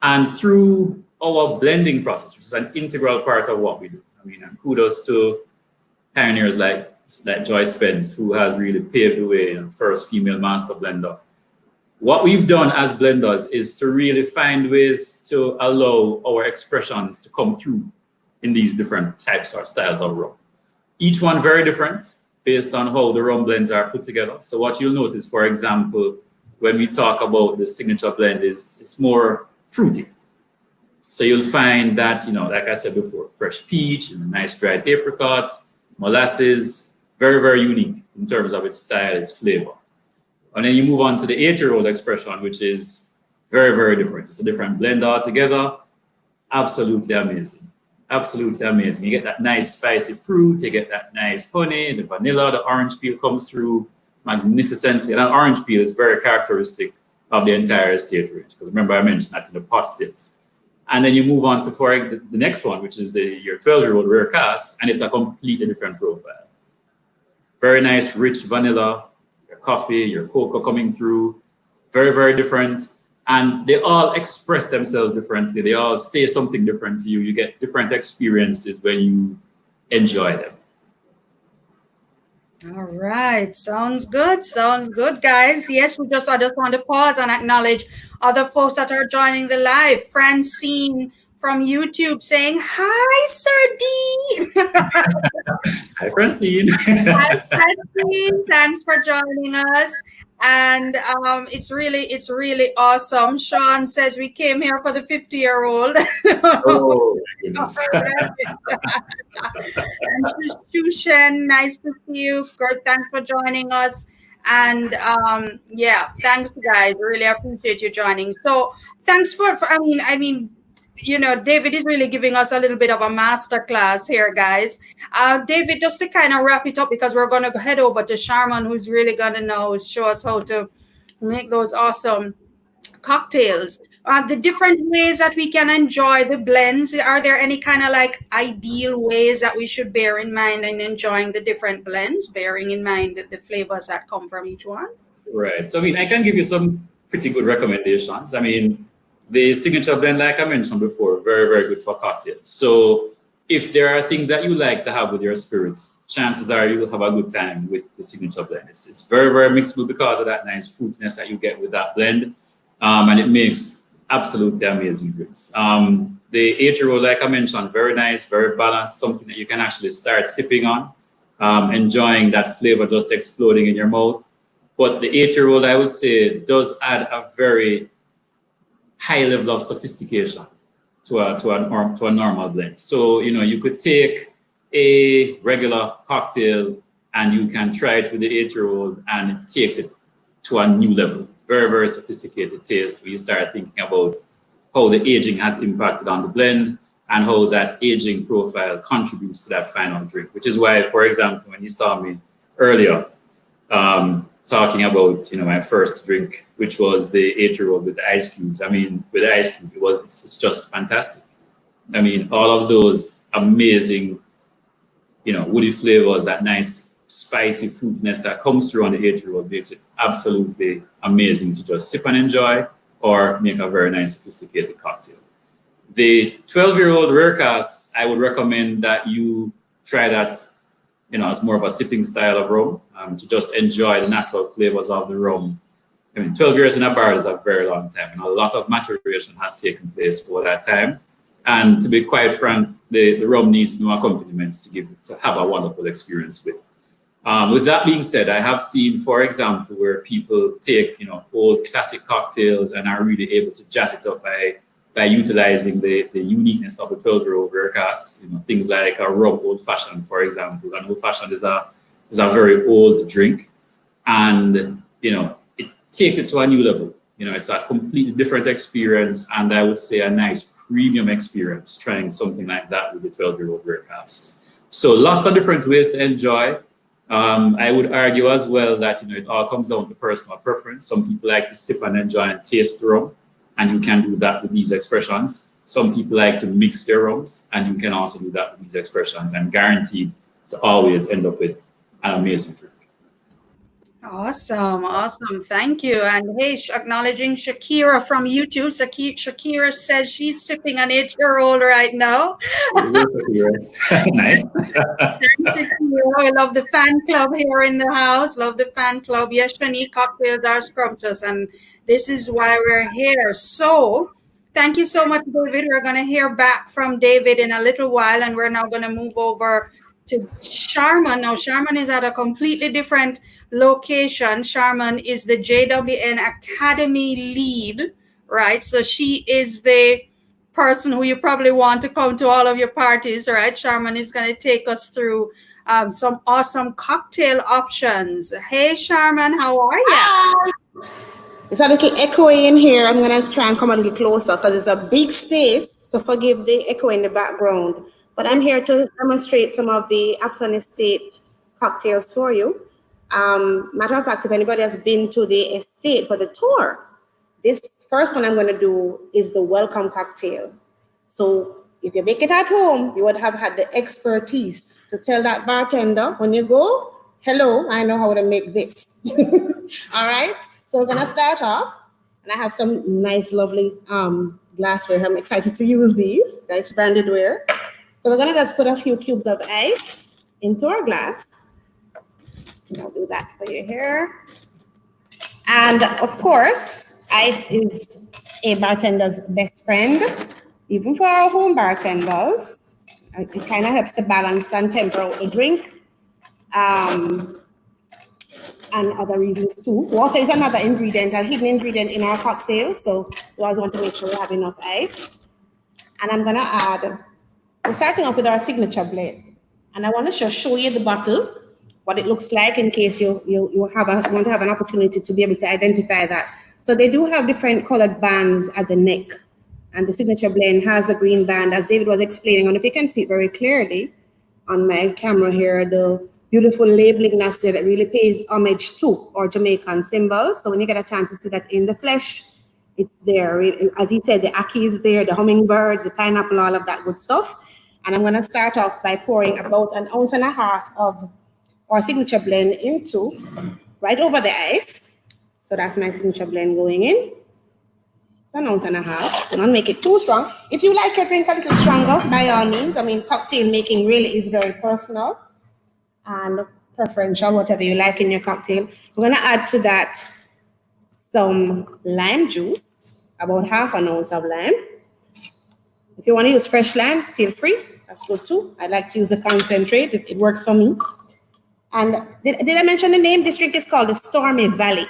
And through our blending process, which is an integral part of what we do. I mean, and kudos to pioneers like Joyce Spence, who has really paved the way, first female master blender. What we've done as blenders is to really find ways to allow our expressions to come through in these different types or styles of rum. Each one very different based on how the rum blends are put together. So what you'll notice, for example, when we talk about the signature blend is it's more fruity. So you'll find that, like I said before, fresh peach, nice dried apricot, molasses, very, very unique in terms of its style, its flavor. And then you move on to the 8-year-old expression, which is very, very different. It's a different blend altogether. Absolutely amazing. Absolutely amazing. You get that nice spicy fruit, you get that nice honey, the vanilla, the orange peel comes through magnificently. And an orange peel is very characteristic of the entire estate range. Because remember, I mentioned that in the pot stills. And then you move on to the next one, which is your 12-year-old rare cast, and it's a completely different profile. Very nice, rich vanilla, your coffee, your cocoa coming through, very, very different. And they all express themselves differently. They all say something different to you. You get different experiences when you enjoy them. All right, sounds good. Sounds good, guys. Yes, I just want to pause and acknowledge other folks that are joining the live. Francine from YouTube saying, "Hi, Sir D." Hi, Francine. Hi, Francine. Thanks for joining us. And it's really awesome. Sean says we came here for the 50-year-old. Oh, my goodness. And Shushen, nice to see you. Good, thanks for joining us. And yeah, thanks guys. Really appreciate you joining. So thanks for I mean, David is really giving us a little bit of a master class here, guys. David, just to kind of wrap it up, because we're going to head over to Sharmon, who's really going to show us how to make those awesome cocktails. The different ways that we can enjoy the blends. Are there any kind of like ideal ways that we should bear in mind in enjoying the different blends, bearing in mind the flavors that come from each one? Right. So, I can give you some pretty good recommendations. The signature blend, like I mentioned before, very, very good for cocktails. So if there are things that you like to have with your spirits, chances are you'll have a good time with the signature blend. It's very, very mixable because of that nice fruitiness that you get with that blend. And it makes absolutely amazing drinks. The 8-year-old, like I mentioned, very nice, very balanced, something that you can actually start sipping on, enjoying that flavor just exploding in your mouth. But the 8-year-old, I would say, does add a very high level of sophistication to a normal blend. So, you could take a regular cocktail and you can try it with the 8-year-old and it takes it to a new level. Very, very sophisticated taste where you start thinking about how the aging has impacted on the blend and how that aging profile contributes to that final drink, which is why, for example, when you saw me earlier, talking about my first drink, which was the 8-year-old with the ice cubes. With the ice cube, it's just fantastic. All of those amazing, woody flavors, that nice spicy fruitiness that comes through on the 8-year-old makes it absolutely amazing to just sip and enjoy or make a very nice sophisticated cocktail. The 12-year-old rare casks, I would recommend that you try that as more of a sipping style of rum, to just enjoy the natural flavors of the rum. 12 years in a barrel is a very long time, and a lot of maturation has taken place over that time. And to be quite frank, the rum needs no accompaniments to have a wonderful experience with. With that being said, I have seen, for example, where people take old classic cocktails and are really able to jazz it up by utilizing the uniqueness of the 12-year-old rare casks. Things like a rum old fashioned, for example. An old fashioned is a very old drink, and it takes it to a new level. It's a completely different experience, and I would say a nice premium experience trying something like that with the 12-year-old rare casks. So lots of different ways to enjoy. I would argue as well that it all comes down to personal preference. Some people like to sip and enjoy and taste the rum, and you can do that with these expressions. Some people like to mix their rums, and you can also do that with these expressions. And guaranteed, to always end up with an amazing drink. Awesome, awesome. Thank you. And hey, acknowledging Shakira from YouTube. Shakira says she's sipping an 8-year-old right now. Nice. I love the fan club here in the house. Love the fan club. Yes, Shani, cocktails are scrumptious, and this is why we're here. So thank you so much, David. We're going to hear back from David in a little while, and we're now going to move over to Sharmon. Now, Sharmon is at a completely different location. Sharmon is the JWN Academy lead, right? So she is the person who you probably want to come to all of your parties, right? Sharmon is going to take us through some awesome cocktail options. Hey, Sharmon, how are you? Hi. It's a little echoey in here. I'm going to try and come a little closer because it's a big space, so forgive the echo in the background. But I'm here to demonstrate some of the Appleton Estate cocktails for you. Matter of fact, if anybody has been to the estate for the tour, this first one I'm going to do is the welcome cocktail. So if you make it at home, you would have had the expertise to tell that bartender when you go, hello, I know how to make this. All right. So we're going to start off. And I have some nice, lovely glassware. I'm excited to use these. Nice branded ware. So we're going to just put a few cubes of ice into our glass. And I'll do that for you here. And of course, ice is a bartender's best friend, even for our home bartenders. It kind of helps to balance and temper out the drink. And other reasons too. Water is another ingredient, a hidden ingredient in our cocktails. So we always want to make sure we have enough ice. And I'm going to add, we're starting off with our signature blend. And I want to just show you the bottle, what it looks like in case you want to have an opportunity to be able to identify that. So they do have different colored bands at the neck. And the signature blend has a green band, as David was explaining. And if you can see it very clearly on my camera here, the beautiful labeling that's there that really pays homage to our Jamaican symbols. So when you get a chance to see that in the flesh, it's there. As he said, the ackee is there, the hummingbirds, the pineapple, all of that good stuff. And I'm going to start off by pouring about 1.5 ounces of our signature blend into right over the ice. So that's my signature blend going in. So 1.5 ounces. Don't make it too strong. If you like your drink a little stronger, by all means. I mean, cocktail making really is very personal and preferential, whatever you like in your cocktail. We're going to add to that some lime juice, about 0.5 ounce of lime. If you want to use fresh lime, feel free. That's good too. I like to use a concentrate. It works for me. And did I mention the name? This drink is called the Stormy Valley.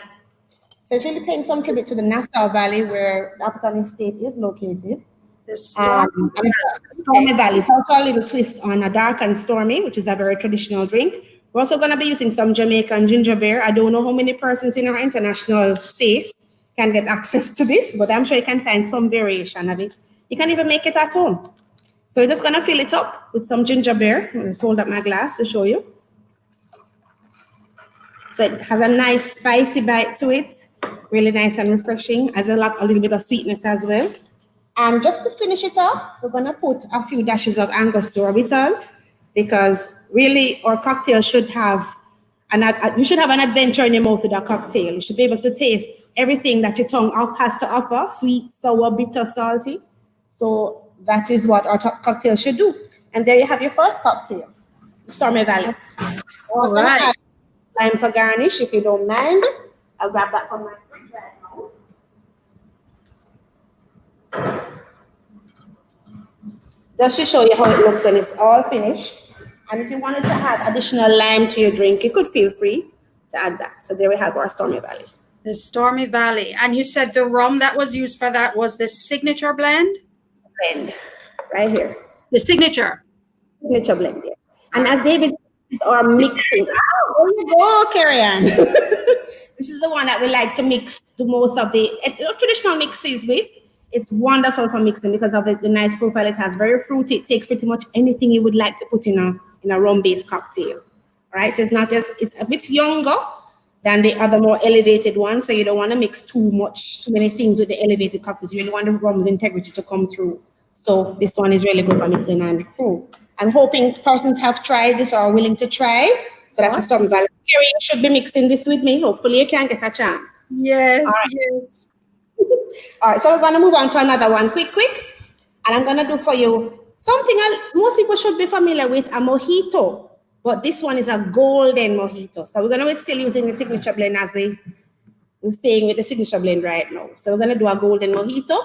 So it's really paying some tribute to the Nassau Valley where the Appleton Estate is located. The Stormy Valley. It's also a little twist on a dark and stormy, which is a very traditional drink. We're also going to be using some Jamaican ginger beer. I don't know how many persons in our international space can get access to this, but I'm sure you can find some variation of it. You can even make it at home. So we're just going to fill it up with some ginger beer. I'll just hold up my glass to show you. So it has a nice spicy bite to it, really nice and refreshing, has a little bit of sweetness as well. And just to finish it off, we're going to put a few dashes of Angostura bitters because really our cocktail should have you should have an adventure in your mouth with a cocktail. You should be able to taste everything that your tongue has to offer, sweet, sour, bitter, salty. So that is what our cocktail should do. And there you have your first cocktail, Stormy Valley. All right. Lime for garnish, if you don't mind. I'll grab that from my fridge right now. Just to show you how it looks when it's all finished. And if you wanted to add additional lime to your drink, you could feel free to add that. So there we have our Stormy Valley. The Stormy Valley. And you said the rum that was used for that was the signature blend? Blend, right here. The signature? Signature blend, yes. And as David is our mixing. Oh, there you go, Carrie-Ann. This is the one that we like to mix the most of the traditional mixes with. It's wonderful for mixing because of the nice profile it has. Very fruity. It takes pretty much anything you would like to put in a rum-based cocktail. All right, so it's a bit younger than the other more elevated one. So you don't want to mix too many things with the elevated cocktails. You really want the rum's integrity to come through. So this one is really good for mixing. And I'm hoping persons have tried this or are willing to try. So that's the stormy balance. Carrie, you should be mixing this with me. Hopefully you can get a chance. Yes, All right. yes. All right, so we're going to move on to another one quick. And I'm going to do for you something most people should be familiar with, a mojito. But this one is a golden mojito. So we're going to still using the signature blend as we're staying with the signature blend right now. So we're going to do a golden mojito.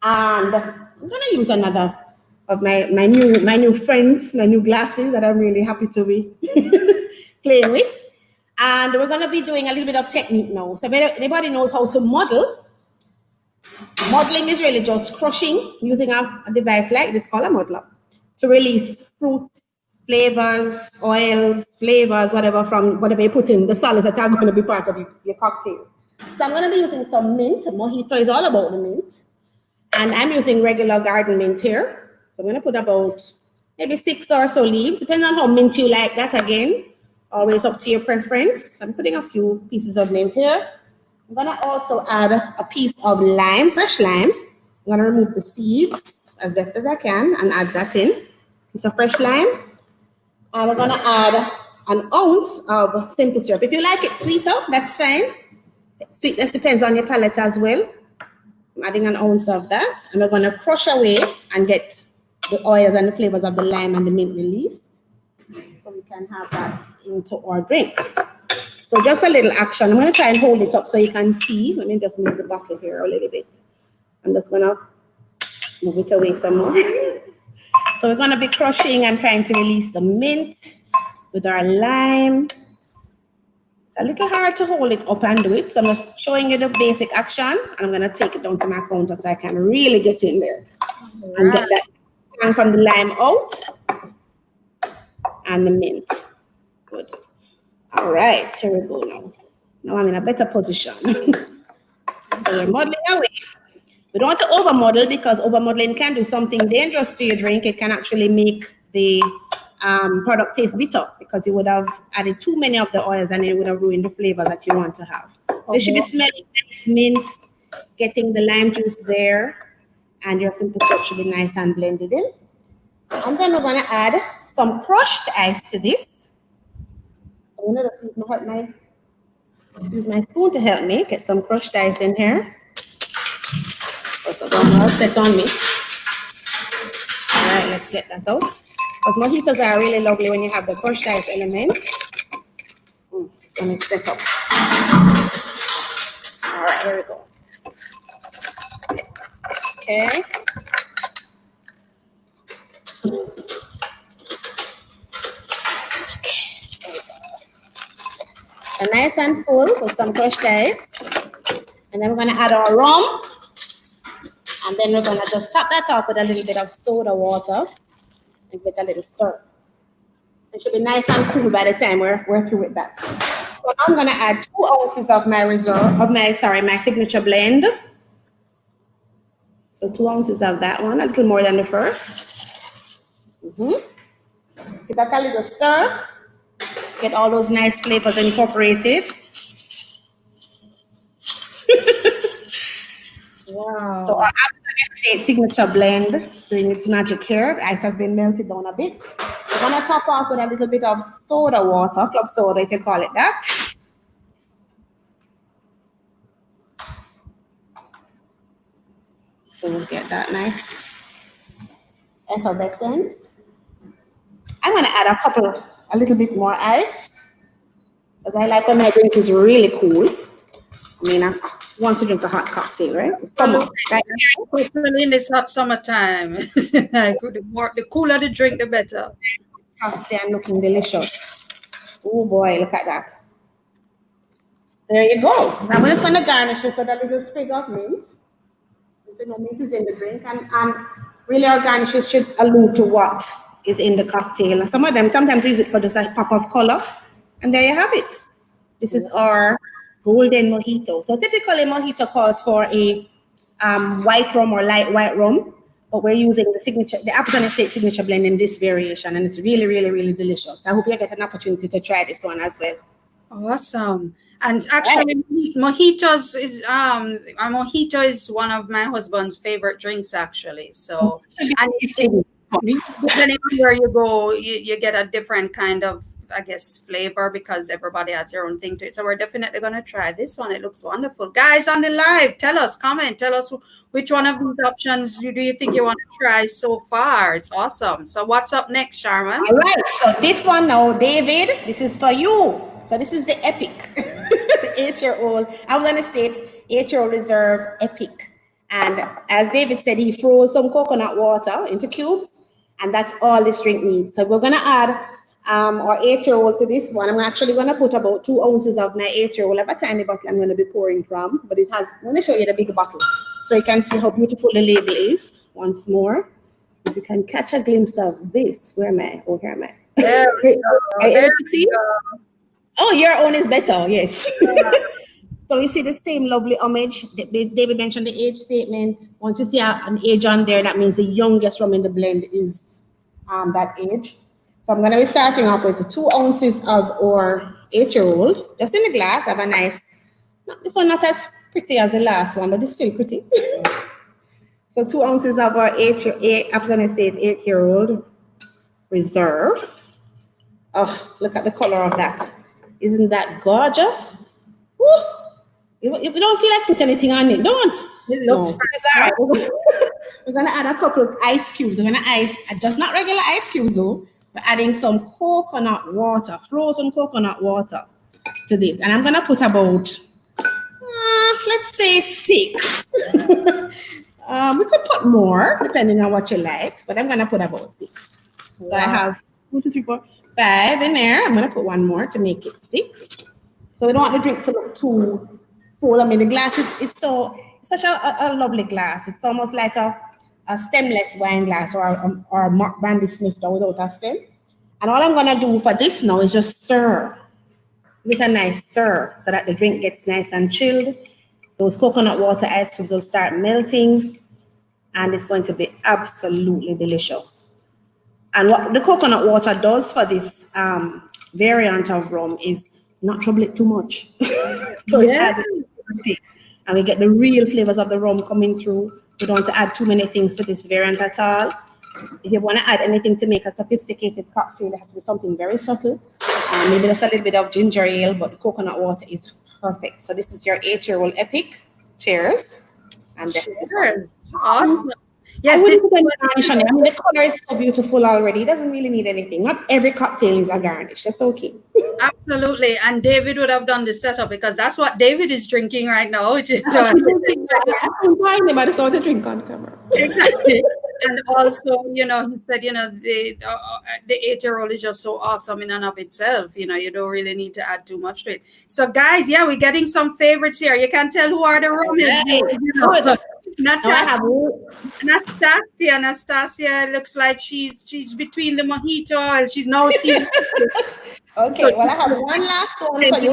And I'm going to use another of my new friends, my new glasses that I'm really happy to be playing with. And we're going to be doing a little bit of technique now. So if anybody knows how to model, modeling is really just crushing using a device like this called a modeler to release fruits, flavors, oils, flavors, whatever from whatever you put in the solids that are going to be part of your cocktail. So I'm going to be using some mint. Mojito is all about the mint. And I'm using regular garden mint here. So I'm going to put about maybe 6 or so leaves, depending on how mint you like that again. Always up to your preference. I'm putting a few pieces of mint here. I'm going to also add a piece of lime, fresh lime. I'm going to remove the seeds as best as I can and add that in. Piece of fresh lime. And we're going to add an ounce of simple syrup. If you like it sweeter, that's fine. Sweetness depends on your palate as well. I'm adding an ounce of that. And we're going to crush away and get the oils and the flavors of the lime and the mint released. So we can have that into our drink. So just a little action. I'm going to try and hold it up so you can see. Let me just move the bottle here a little bit. I'm just going to move it away some more. So we're going to be crushing and trying to release the mint with our lime. It's a little hard to hold it up and do it. So I'm just showing you the basic action. And I'm going to take it down to my counter so I can really get in there. And get that hang from the lime out. And the mint. Good. All right, here we go now. Now I'm in a better position. So we're modeling away. We don't want to over model because over modeling can do something dangerous to your drink. It can actually make the product taste bitter because you would have added too many of the oils and it would have ruined the flavor that you want to have. So you should be smelling nice mint, getting the lime juice there, and your simple syrup should be nice and blended in. And then we're going to add some crushed ice to this. I'm going to just use my spoon to help me get some crushed ice in here. So don't set on me. All right, let's get that out. Because mojitos are really lovely when you have the crushed ice element. Let me set up. All right, here we go. Okay. So nice and full with some crushed ice. And then we're going to add our rum. And then we're going to just top that off with a little bit of soda water and give it a little stir. So it should be nice and cool by the time we're through with that. So I'm going to add 2 ounces of my my signature blend. So 2 ounces of that one, a little more than the first. Give that a little stir. Get all those nice flavors incorporated. Wow. So our Appleton signature blend doing its magic here. The ice has been melted down a bit. We're going to top off with a little bit of soda water, club soda if you call it that. So we'll get that nice effervescence. I'm going to add a little bit more ice, because I like when my drink is really cool. I mean, I want to drink a hot cocktail, right? It's summer, right? Especially in this hot summertime. Like the cooler the drink, the better. Frosty and looking delicious. Oh boy, look at that. There you go. Now we're just going to garnish this with a little sprig of mint. So mint is in the drink, and really our garnishes should allude to what is in the cocktail. And sometimes use it for just a pop of color. And there you have it. This is our golden mojito. So typically mojito calls for a white rum or light white rum, but we're using the Appleton Estate signature blend in this variation, and it's really, really, really delicious. I hope you get an opportunity to try this one as well. Awesome. And actually, mojitos is a mojito is one of my husband's favorite drinks, actually. So, and Depending on where you go, you get a different kind of, I guess, flavor because everybody has their own thing to it. So we're definitely going to try this one. It looks wonderful. Guys on the live, tell us, comment, tell us which one of these options do you think you want to try so far. It's awesome. So what's up next, Sharmon? All right, so this one now, David, this is for you. So this is the Epic, the 8-year-old, I was going to state 8-year-old reserve Epic. And as David said, he froze some coconut water into cubes, and that's all this drink needs. So we're going to add our 8-year-old to this one. I'm actually going to put about 2 ounces of my 8-year-old. I have a tiny bottle I'm going to be pouring from, but it has, I'm going to show you the big bottle so you can see how beautiful the label is once more. If you can catch a glimpse of this, where am I? Oh, here am I. There we go. Are you There able to see? we go. Oh, your own is better, yes. So we see the same lovely homage. David mentioned the age statement. Once you see an age on there, that means the youngest rum in the blend is that age. So I'm going to be starting off with 2 ounces of our 8-year-old, just in the glass. I have a nice, this one not as pretty as the last one, but it's still pretty. So 2 ounces of our 8-year-old reserve. Oh, look at the color of that. Isn't that gorgeous? Woo! If you don't feel like put anything on it, don't. It looks bizarre. We're gonna add a couple of ice cubes. We're gonna just not regular ice cubes though. We're adding some coconut water, frozen coconut water to this. And I'm gonna put about, let's say 6. We could put more depending on what you like, but I'm gonna put about 6. So I have 1, 2, 3, 4, 5 in there. I'm gonna put 1 more to make it 6. So we don't want the drink to look too full. I mean, the glass is such a lovely glass. It's almost like a stemless wine glass or a brandy snifter without a stem. And all I'm gonna do for this now is just stir with a nice stir so that the drink gets nice and chilled. Those coconut water ice cubes will start melting, and it's going to be absolutely delicious. And what the coconut water does for this variant of rum is not trouble it too much. So it has it, and we get the real flavors of the rum coming through. We don't want to add too many things to this variant at all. If you want to add anything to make a sophisticated cocktail, it has to be something very subtle. Maybe just a little bit of ginger ale, but the coconut water is perfect. So this is your 8-year-old Epic. Cheers. And cheers. Awesome. Yes, the color is so beautiful already. It doesn't really need anything. Not every cocktail is a garnish. That's okay. Absolutely. And David would have done the setup because that's what David is drinking right now, which is I'm buying him. I just want to drink on camera. Exactly. And also, he said, the 8-year-old is just so awesome in and of itself. You don't really need to add too much to it. So, guys, we're getting some favorites here. You can tell who are the rum is. Nastasia looks like she's between the mojito. She's now seeing. Okay, so, well, I have one last one for you.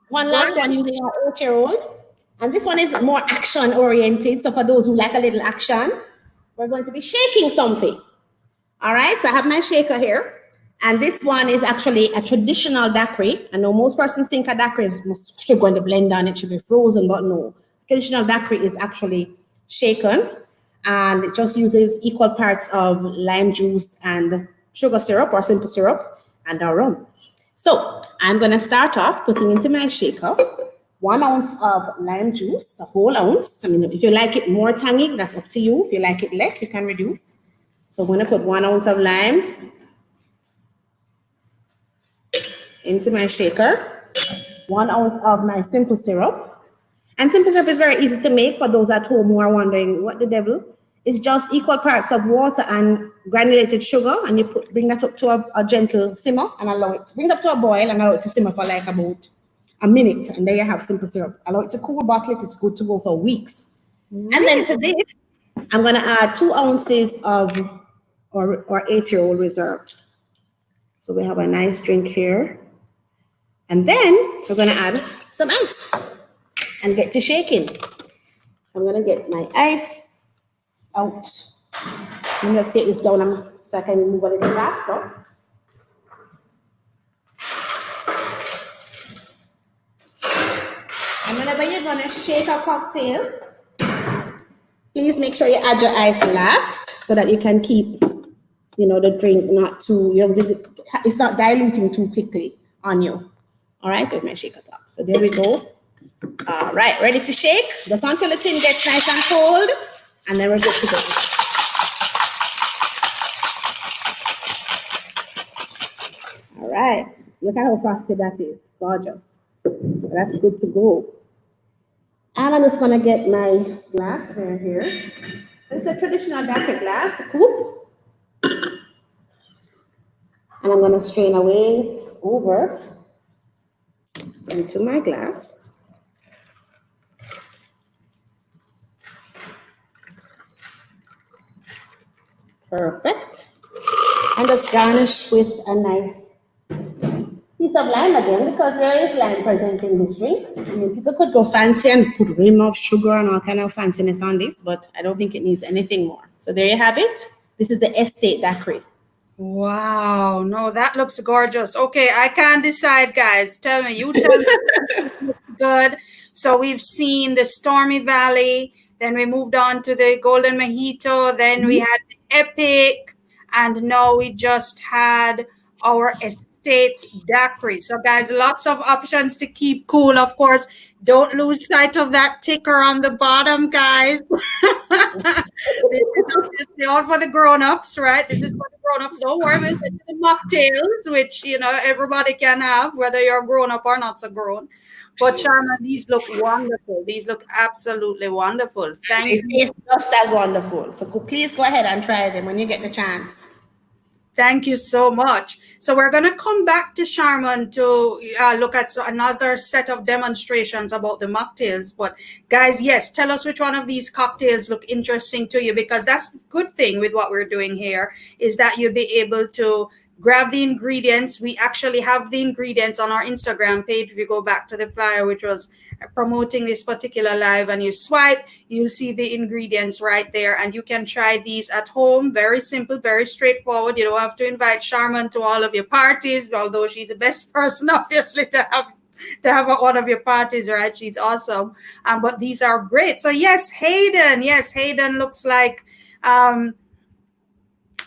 One last one using our 8-year-old. And this one is more action oriented. So for those who like a little action, we're going to be shaking something. All right, so I have my shaker here. And this one is actually a traditional daiquiri. I know most persons think a daiquiri should go in the blender and it should be frozen, but no. Traditional daiquiri is actually shaken, and it just uses equal parts of lime juice and sugar syrup or simple syrup and our rum. So I'm going to start off putting into my shaker 1 ounce of lime juice, a whole ounce. I mean, if you like it more tangy, that's up to you. If you like it less, you can reduce. So I'm going to put 1 ounce of lime into my shaker, 1 ounce of my simple syrup. And simple syrup is very easy to make for those at home who are wondering what the devil. It's just equal parts of water and granulated sugar, and you bring that up to a gentle simmer and allow it to bring it up to a boil and allow it to simmer for like about a minute, and there you have simple syrup. Allow it to cool, bottle it, it's good to go for weeks. Really? And then to this, I'm going to add 2 ounces of our 8-year-old reserve. So we have a nice drink here. And then we're going to add some ice and get to shaking. I'm going to get my ice out. I'm going to take this down so I can move a little faster. And whenever you're going to shake a cocktail, Please make sure you add your ice last so that you can keep, the drink not too, it's not diluting too quickly on you. All right, with my shaker top. So there we go. All right, ready to shake? Just until the tin gets nice and cold, and then we're good to go. All right, look at how frosted that is. Gorgeous. That's good to go. And I'm just gonna get my glassware here. It's a traditional daiquiri glass, a coupe. And I'm gonna strain away over into my glass. Perfect. And just garnish with a nice piece of lime again, because there is lime present in this drink. I mean, people could go fancy and put rim of sugar and all kind of fanciness on this, but I don't think it needs anything more. So there you have it. This is the estate daiquiri. Wow, no, that looks gorgeous. Okay, I can't decide, guys. Tell me, you tell me. It looks good. So we've seen the Stormy Valley, then we moved on to the Golden Mojito, then we had the Epic, and now we just had our estate daiquiri. So guys, lots of options to keep cool. Of course, don't lose sight of that ticker on the bottom, guys. This is obviously all for the grown-ups, right? This is for the grown-ups. Don't worry about the mocktails, which everybody can have, whether you're grown up or not so grown. But Sharmon, these look wonderful. These look absolutely wonderful. Thank you. It is just as wonderful. So please go ahead and try them when you get the chance. Thank you so much. So we're going to come back to Sharmon to look at another set of demonstrations about the mocktails. But guys, yes, tell us which one of these cocktails look interesting to you, because that's the good thing with what we're doing here is that you'll be able to grab the ingredients. We actually have the ingredients on our Instagram page. If you go back to the flyer, which was promoting this particular live, and you swipe, you'll see the ingredients right there, and you can try these at home. Very simple, very straightforward. You don't have to invite Sharmon to all of your parties, although she's the best person, obviously, to have at one of your parties, right? She's awesome. But these are great. So yes, Hayden looks like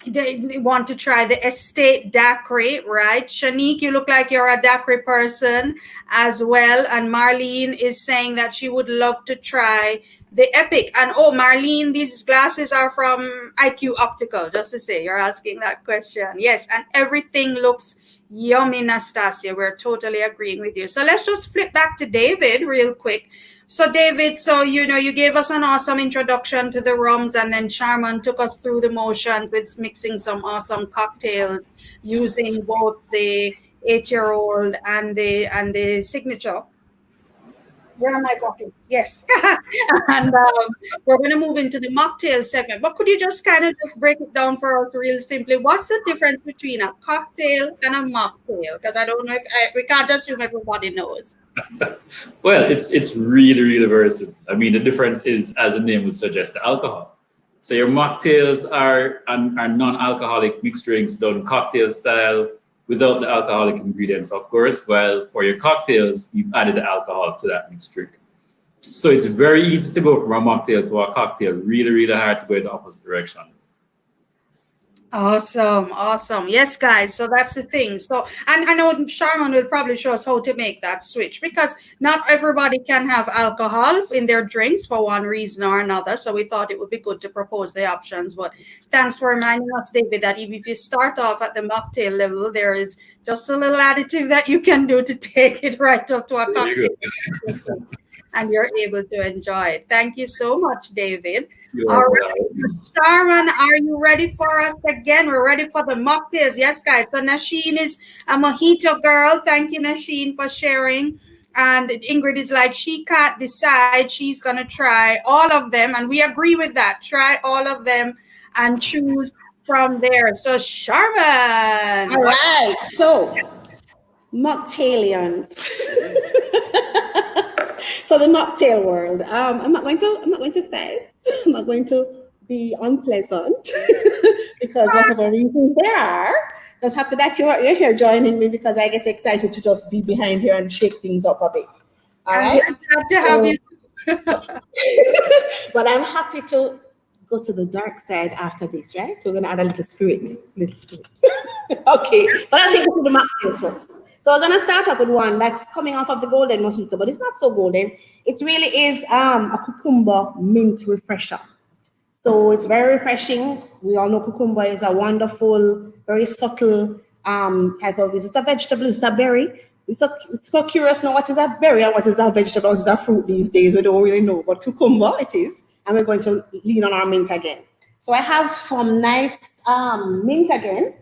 they want to try the estate daiquiri, right? Shanique, you look like you're a daiquiri person as well. And Marlene is saying that she would love to try the Epic. And oh, Marlene, these glasses are from IQ Optical, just to say, you're asking that question. Yes, and everything looks yummy, Nastasia. We're totally agreeing with you. So let's just flip back to David real quick. So David, you gave us an awesome introduction to the rums, and then Sharmon took us through the motions with mixing some awesome cocktails using both the 8-year-old and the signature. Where are my buckets? Yes. And we're going to move into the mocktail segment. But could you just kind of break it down for us real simply? What's the difference between a cocktail and a mocktail? Because I don't know if we can't assume everybody knows. Well, it's really, really very simple. I mean, the difference is, as the name would suggest, the alcohol. So your mocktails are non-alcoholic mixed drinks done cocktail style without the alcoholic ingredients, of course. Well, for your cocktails, you've added the alcohol to that mixed drink. So it's very easy to go from a mocktail to a cocktail. Really, really hard to go in the opposite direction. Awesome. Yes, guys. So that's the thing. So, and I know Sharmon will probably show us how to make that switch, because not everybody can have alcohol in their drinks for one reason or another. So we thought it would be good to propose the options. But thanks for reminding us, David, that even if you start off at the mocktail level, there is just a little additive that you can do to take it right up to a cocktail. And you're able to enjoy it. Thank you so much, David. All right, Sharmon, are you ready for us again? We're ready for the mocktails. Yes, guys. So Nasheen is a mojito girl. Thank you, Nasheen, for sharing. And Ingrid is like, she can't decide. She's going to try all of them. And we agree with that. Try all of them and choose from there. So Sharmon. All right. So mocktailians. So the mocktail world. I'm not going to fight. I'm not going to be unpleasant because whatever reasons there are. Just happy that you're here joining me, because I get excited to just be behind here and shake things up a bit. All right. Glad to have you. But I'm happy to go to the dark side after this, right? So we're gonna add a little spirit. Okay, but I'll take you to the Mocktails first. So we're gonna start off with one that's coming off of the golden mojito, but it's not so golden. It really is a cucumber mint refresher. So it's very refreshing. We all know cucumber is a wonderful, very subtle type of, is it a vegetable? Is it a berry? It's so curious now, what is that berry and what is that vegetable? What is that fruit these days? We don't really know, but cucumber it is. And we're going to lean on our mint again. So I have some nice mint again.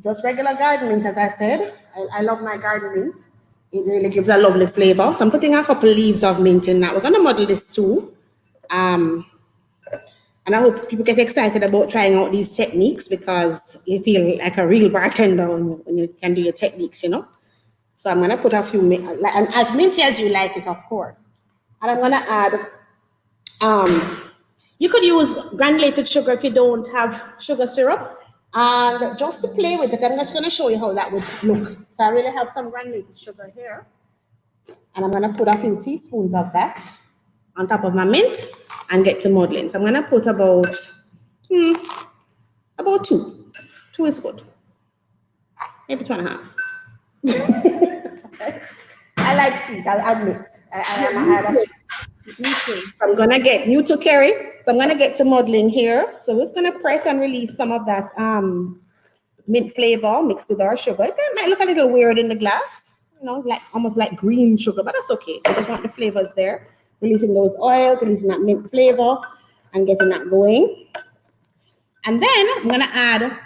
Just regular garden mint, as I said. I love my garden mint. It really gives a lovely flavor. So I'm putting a couple leaves of mint in that. We're going to muddle this too. And I hope people get excited about trying out these techniques because you feel like a real bartender when you can do your techniques, you know. So I'm going to put a few, and as minty as you like it, of course. And I'm going to add, you could use granulated sugar if you don't have sugar syrup. And just to play with it, I'm just going to show you how that would look. So I really have some granulated sugar here. And I'm going to put a few teaspoons of that on top of my mint and get to muddling. So I'm going to put about two. Two is good. Maybe 2.5. I like sweet, I'll admit. I have a sweet. So I'm gonna get you to carry. So I'm gonna get to muddling here. So we're just gonna press and release some of that mint flavor mixed with our sugar. It might look a little weird in the glass, you know, like almost like green sugar, but that's okay. I just want the flavors there. Releasing those oils, releasing that mint flavor, and getting that going. And then I'm gonna add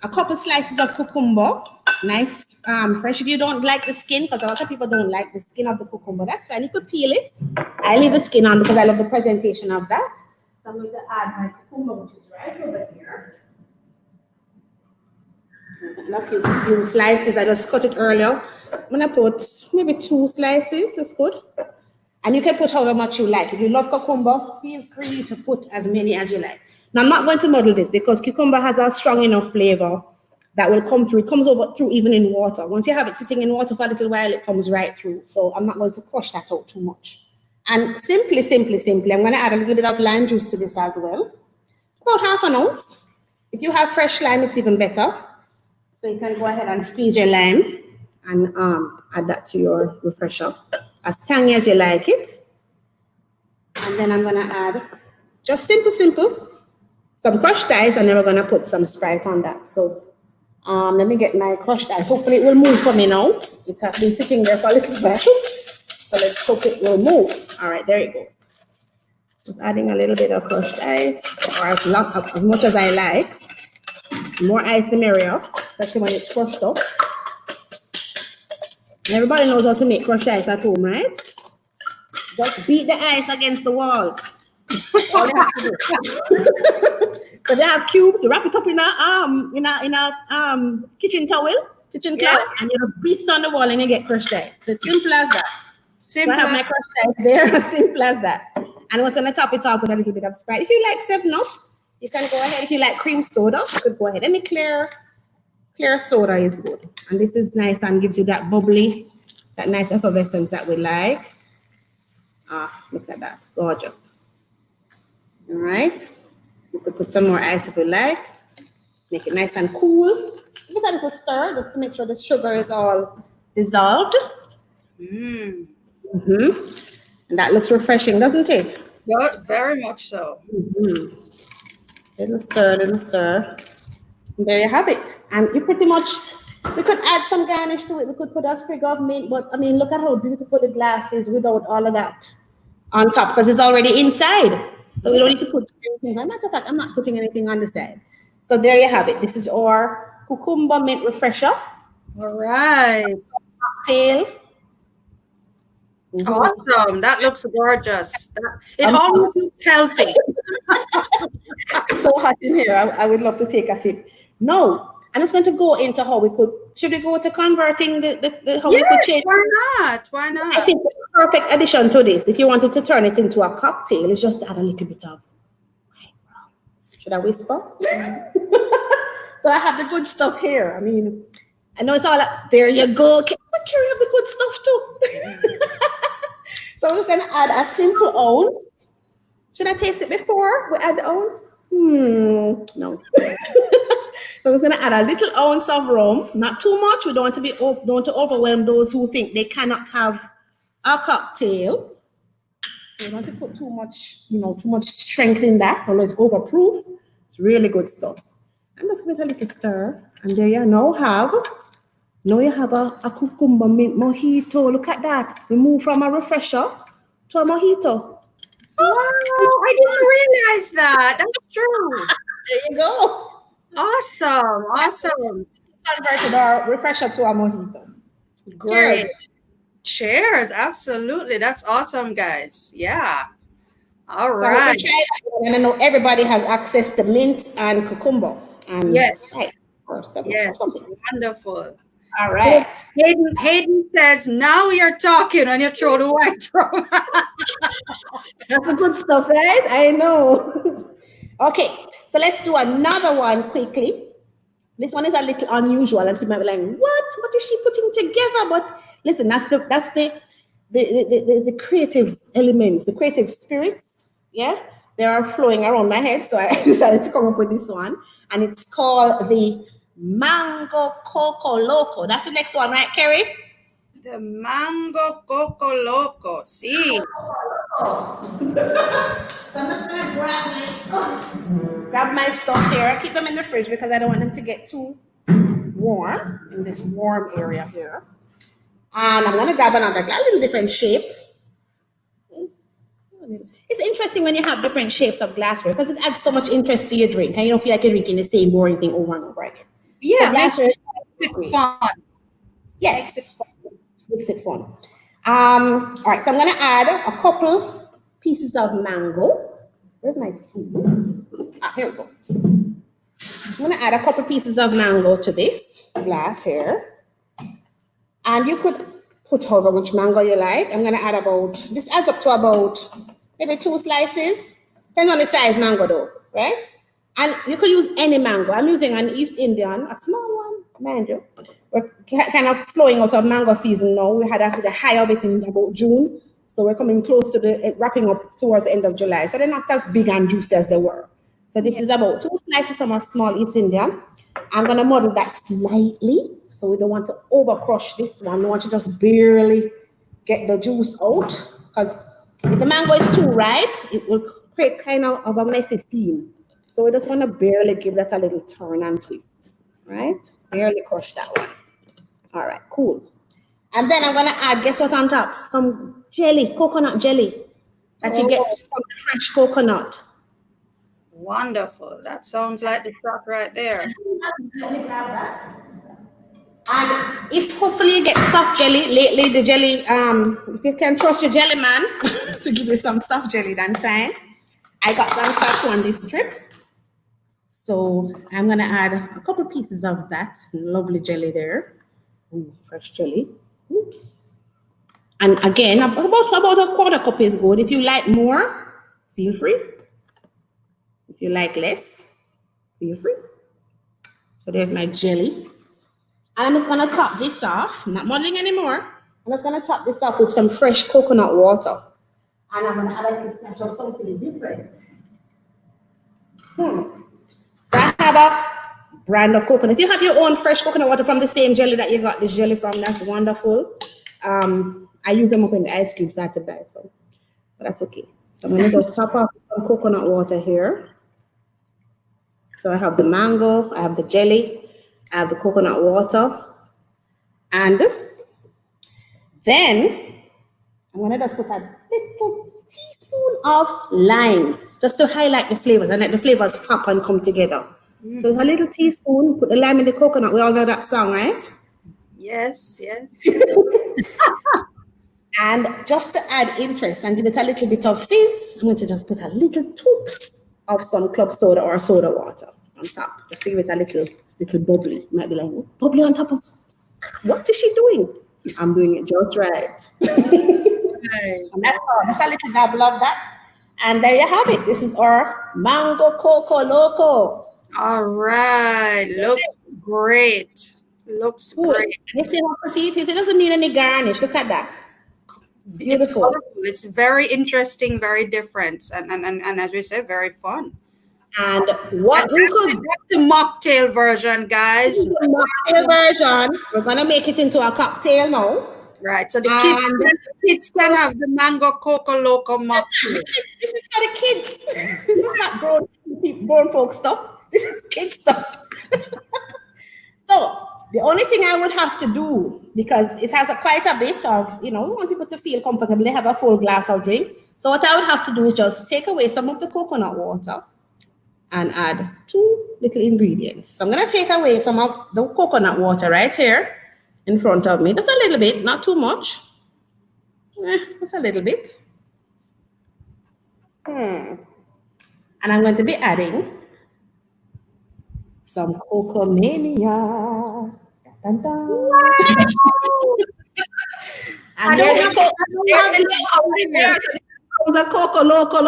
a couple slices of cucumber, nice, fresh. If you don't like the skin, because a lot of people don't like the skin of the cucumber, that's fine. You could peel it. I leave the skin on because I love the presentation of that. So I'm going to add my cucumber, which is right over here. And a few slices. I just cut it earlier. I'm going to put maybe 2 slices. That's good. And you can put however much you like. If you love cucumber, feel free to put as many as you like. Now, I'm not going to muddle this because cucumber has a strong enough flavor that will come through. It comes over through even in water. Once you have it sitting in water for a little while, it comes right through. So I'm not going to crush that out too much. And simply, I'm going to add a little bit of lime juice to this as well. About 1/2 ounce. If you have fresh lime, it's even better. So you can go ahead and squeeze your lime and add that to your refresher. As tangy as you like it. And then I'm going to add just simple, some crushed ice, and then we're going to put some Sprite on that. So let me get my crushed ice. Hopefully it will move for me now. It has been sitting there for a little while. So let's hope it will move. All right, there it goes. Just adding a little bit of crushed ice, or as much as I like. The more ice, the merrier, especially when it's crushed up. And everybody knows how to make crushed ice at home, right? Just beat the ice against the wall. All you have to do. So they have cubes. You wrap it up in a kitchen towel, kitchen cloth, and you beat it on the wall, and you get crushed ice. So simple as that. Simple. So I have my crushed ice there. Simple as that. And we're gonna top it off with a little bit of Sprite. If you like 7-Up, you can go ahead. If you like cream soda, you could go ahead. Any clear soda is good. And this is nice and gives you that bubbly, that nice effervescence that we like. Look at that, gorgeous. All right. You could put some more ice if you like. Make it nice and cool. Give it a little stir just to make sure the sugar is all dissolved. And that looks refreshing, doesn't it? Yeah, very much so. Little stir. And there you have it. And you pretty much, we could add some garnish to it. We could put a sprig of mint, but I mean, look at how beautiful the glass is without all of that on top because it's already inside. So we don't need to put anything. As a matter of fact, I'm not putting anything on the side. So there you have it. This is our cucumber mint refresher. All right. Mocktail. Awesome. That looks gorgeous. It almost looks healthy. It's so hot in here. I would love to take a sip. No, I'm just going to go into how we could. Should we go to converting how we could change? Why not? I think the perfect addition to this, if you wanted to turn it into a cocktail, is just add a little bit of white rum. Should I whisper? So I have the good stuff here. I mean, I know it's all there you go. But Carrie have the good stuff too. So we're gonna add a simple ounce. Should I taste it before we add the ounce? No. So we're gonna add a little ounce of rum, not too much. We don't want to don't want to overwhelm those who think they cannot have a cocktail. So we don't want to put too much, too much strength in that, so it's overproof. It's really good stuff. I'm just gonna give it a little stir, and there you now have a cucumber mint mojito. Look at that. We move from a refresher to a mojito. Wow, I didn't realize that. That's true. There you go. Awesome. Converted our refresher to a mojito. Great. Cheers. Absolutely. That's awesome, guys. Yeah. All right. So and I know everybody has access to mint and cucumber. And yes. Right. Yes. Wonderful. All right. Hayden says, now you're talking when you throw the white rum. That's the good stuff, right? I know. Okay, so let's do another one quickly. This one is a little unusual, and people might be like, what is she putting together? But listen, that's the creative elements, the creative spirits, yeah? They are flowing around my head, so I decided to come up with this one, and it's called the Mango Coco Loco. That's the next one, right, Kerry? The Mango Coco Loco. See. So I'm just gonna grab my stuff here. Keep them in the fridge because I don't want them to get too warm in this warm area here. And I'm gonna grab a little different shape. It's interesting when you have different shapes of glassware because it adds so much interest to your drink, and you don't feel like you're drinking the same boring thing over and over again. Yeah, so glassware makes it fun. Yes, makes it fun. All right, so I'm gonna add a couple pieces of mango. Where's my spoon? Here we go. I'm gonna add a couple pieces of mango to this glass here. And you could put however much mango you like. I'm gonna add this adds up to about maybe 2 slices. Depends on the size mango though, right? And you could use any mango. I'm using an East Indian, a small one, mind you. We're kind of flowing out of mango season now. We had the high of it in about June. So we're coming close to wrapping up towards the end of July. So they're not as big and juicy as they were. So this is about 2 slices from a small East Indian. I'm gonna muddle that slightly. So we don't want to over crush this one. We want to just barely get the juice out. Because if the mango is too ripe, it will create kind of a messy scene. So we just want to barely give that a little turn and twist, right? Barely crush that one. All right, cool. And then I'm gonna add, guess what on top? Some jelly, coconut jelly that you get from the fresh coconut. Wonderful. That sounds like the stuff right there. Let me grab that. And if hopefully you get soft jelly, lately the jelly, if you can trust your jelly man to give you some soft jelly, then fine. I got some Saskatchewan this trip. So I'm gonna add a couple pieces of that lovely jelly there. Ooh, fresh jelly. Oops. And again, about a quarter cup is good. If you like more, feel free. If you like less, feel free. So there's my jelly. And I'm just gonna top this off, not muddling anymore. I'm just gonna top this off with some fresh coconut water. And I'm gonna add a splash of something different. So I have a brand of coconut. If you have your own fresh coconut water from the same jelly that you got this jelly from, that's wonderful. I use them up in the ice cubes I had to buy, so but that's okay. So I'm gonna just top off some coconut water here. So I have the mango, I have the jelly, I have the coconut water, and then I'm gonna just put a little teaspoon of lime just to highlight the flavors and let the flavors pop and come together. So it's a little teaspoon, put the lime in the coconut. We all know that song, right? Yes. And just to add interest and give it a little bit of fizz, I'm going to just put a little toops of some club soda or soda water on top. Just to give it a little bubbly. You might be like, bubbly on top of, what is she doing? I'm doing it just right. And that's all. Just a little dabble of that. And there you have it. This is our Mango Coco Loco. All right. Looks great. Looks great. You see how pretty it is? It doesn't need any garnish. Look at that. Beautiful. It's colorful. It's very interesting, very different, and as we said, very fun. And what we could That's the mocktail version, guys. the mocktail version, we're gonna make it into a cocktail now. Right. So the And kids can have the mango coco loco mocktail. this is for the kids. This is not grown folk stuff. This is kid stuff. So the only thing I would have to do, because it has quite a bit of, we want people to feel comfortable. They have a full glass of drink. So what I would have to do is just take away some of the coconut water and add 2 little ingredients. So I'm going to take away some of the coconut water right here in front of me. Just a little bit, not too much. Just a little bit. And I'm going to be adding some Cocomania. Dun, dun. And there's a Coco Loco.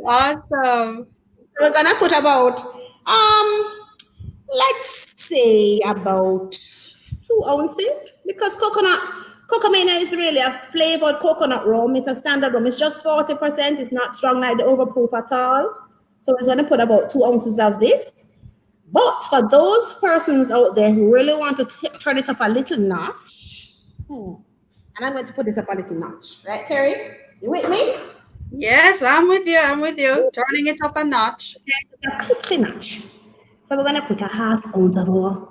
Awesome. We're gonna put about let's say about 2 ounces, because Cocomania is really a flavored coconut rum. It's a standard rum. It's just 40%. It's not strong like the overproof at all. So we're gonna put about 2 ounces of this. But for those persons out there who really want to turn it up a little notch, and I'm going to put this up a little notch, right, Carrie? You with me? Yes, I'm with you. Turning it up a notch. A tipsy notch. So we're gonna put a 1/2 ounce of our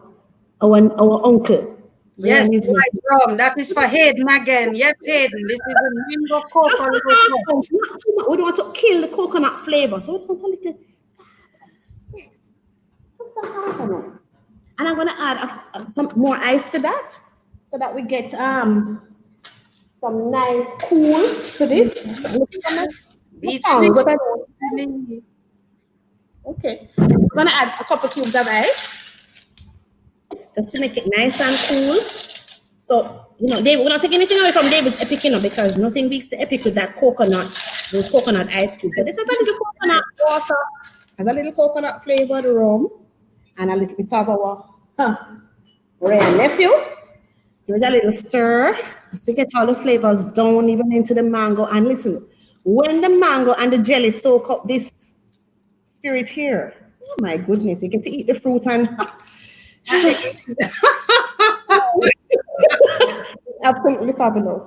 uncle. Yes, white rum. That is for Hayden again. Yes, Hayden. This is a mango coco. Just a 1/2 ounce, not too much. We don't want to kill the coconut flavor, so we put a little. Yes, just a 1/2 ounce. And I'm gonna add some more ice to that, so that we get some nice cool to this. Okay, we're gonna add a couple cubes of ice just to make it nice and cool. So we're not taking anything away from David's epic, because nothing beats the epic with that those coconut ice cubes. So this is a little coconut water, has a little coconut flavored rum, and a little bit of our Wray and Nephew. Give it a little stir to get all the flavors down even into the mango. And listen, when the mango and the jelly soak up this spirit here, oh my goodness, you get to eat the fruit and absolutely fabulous.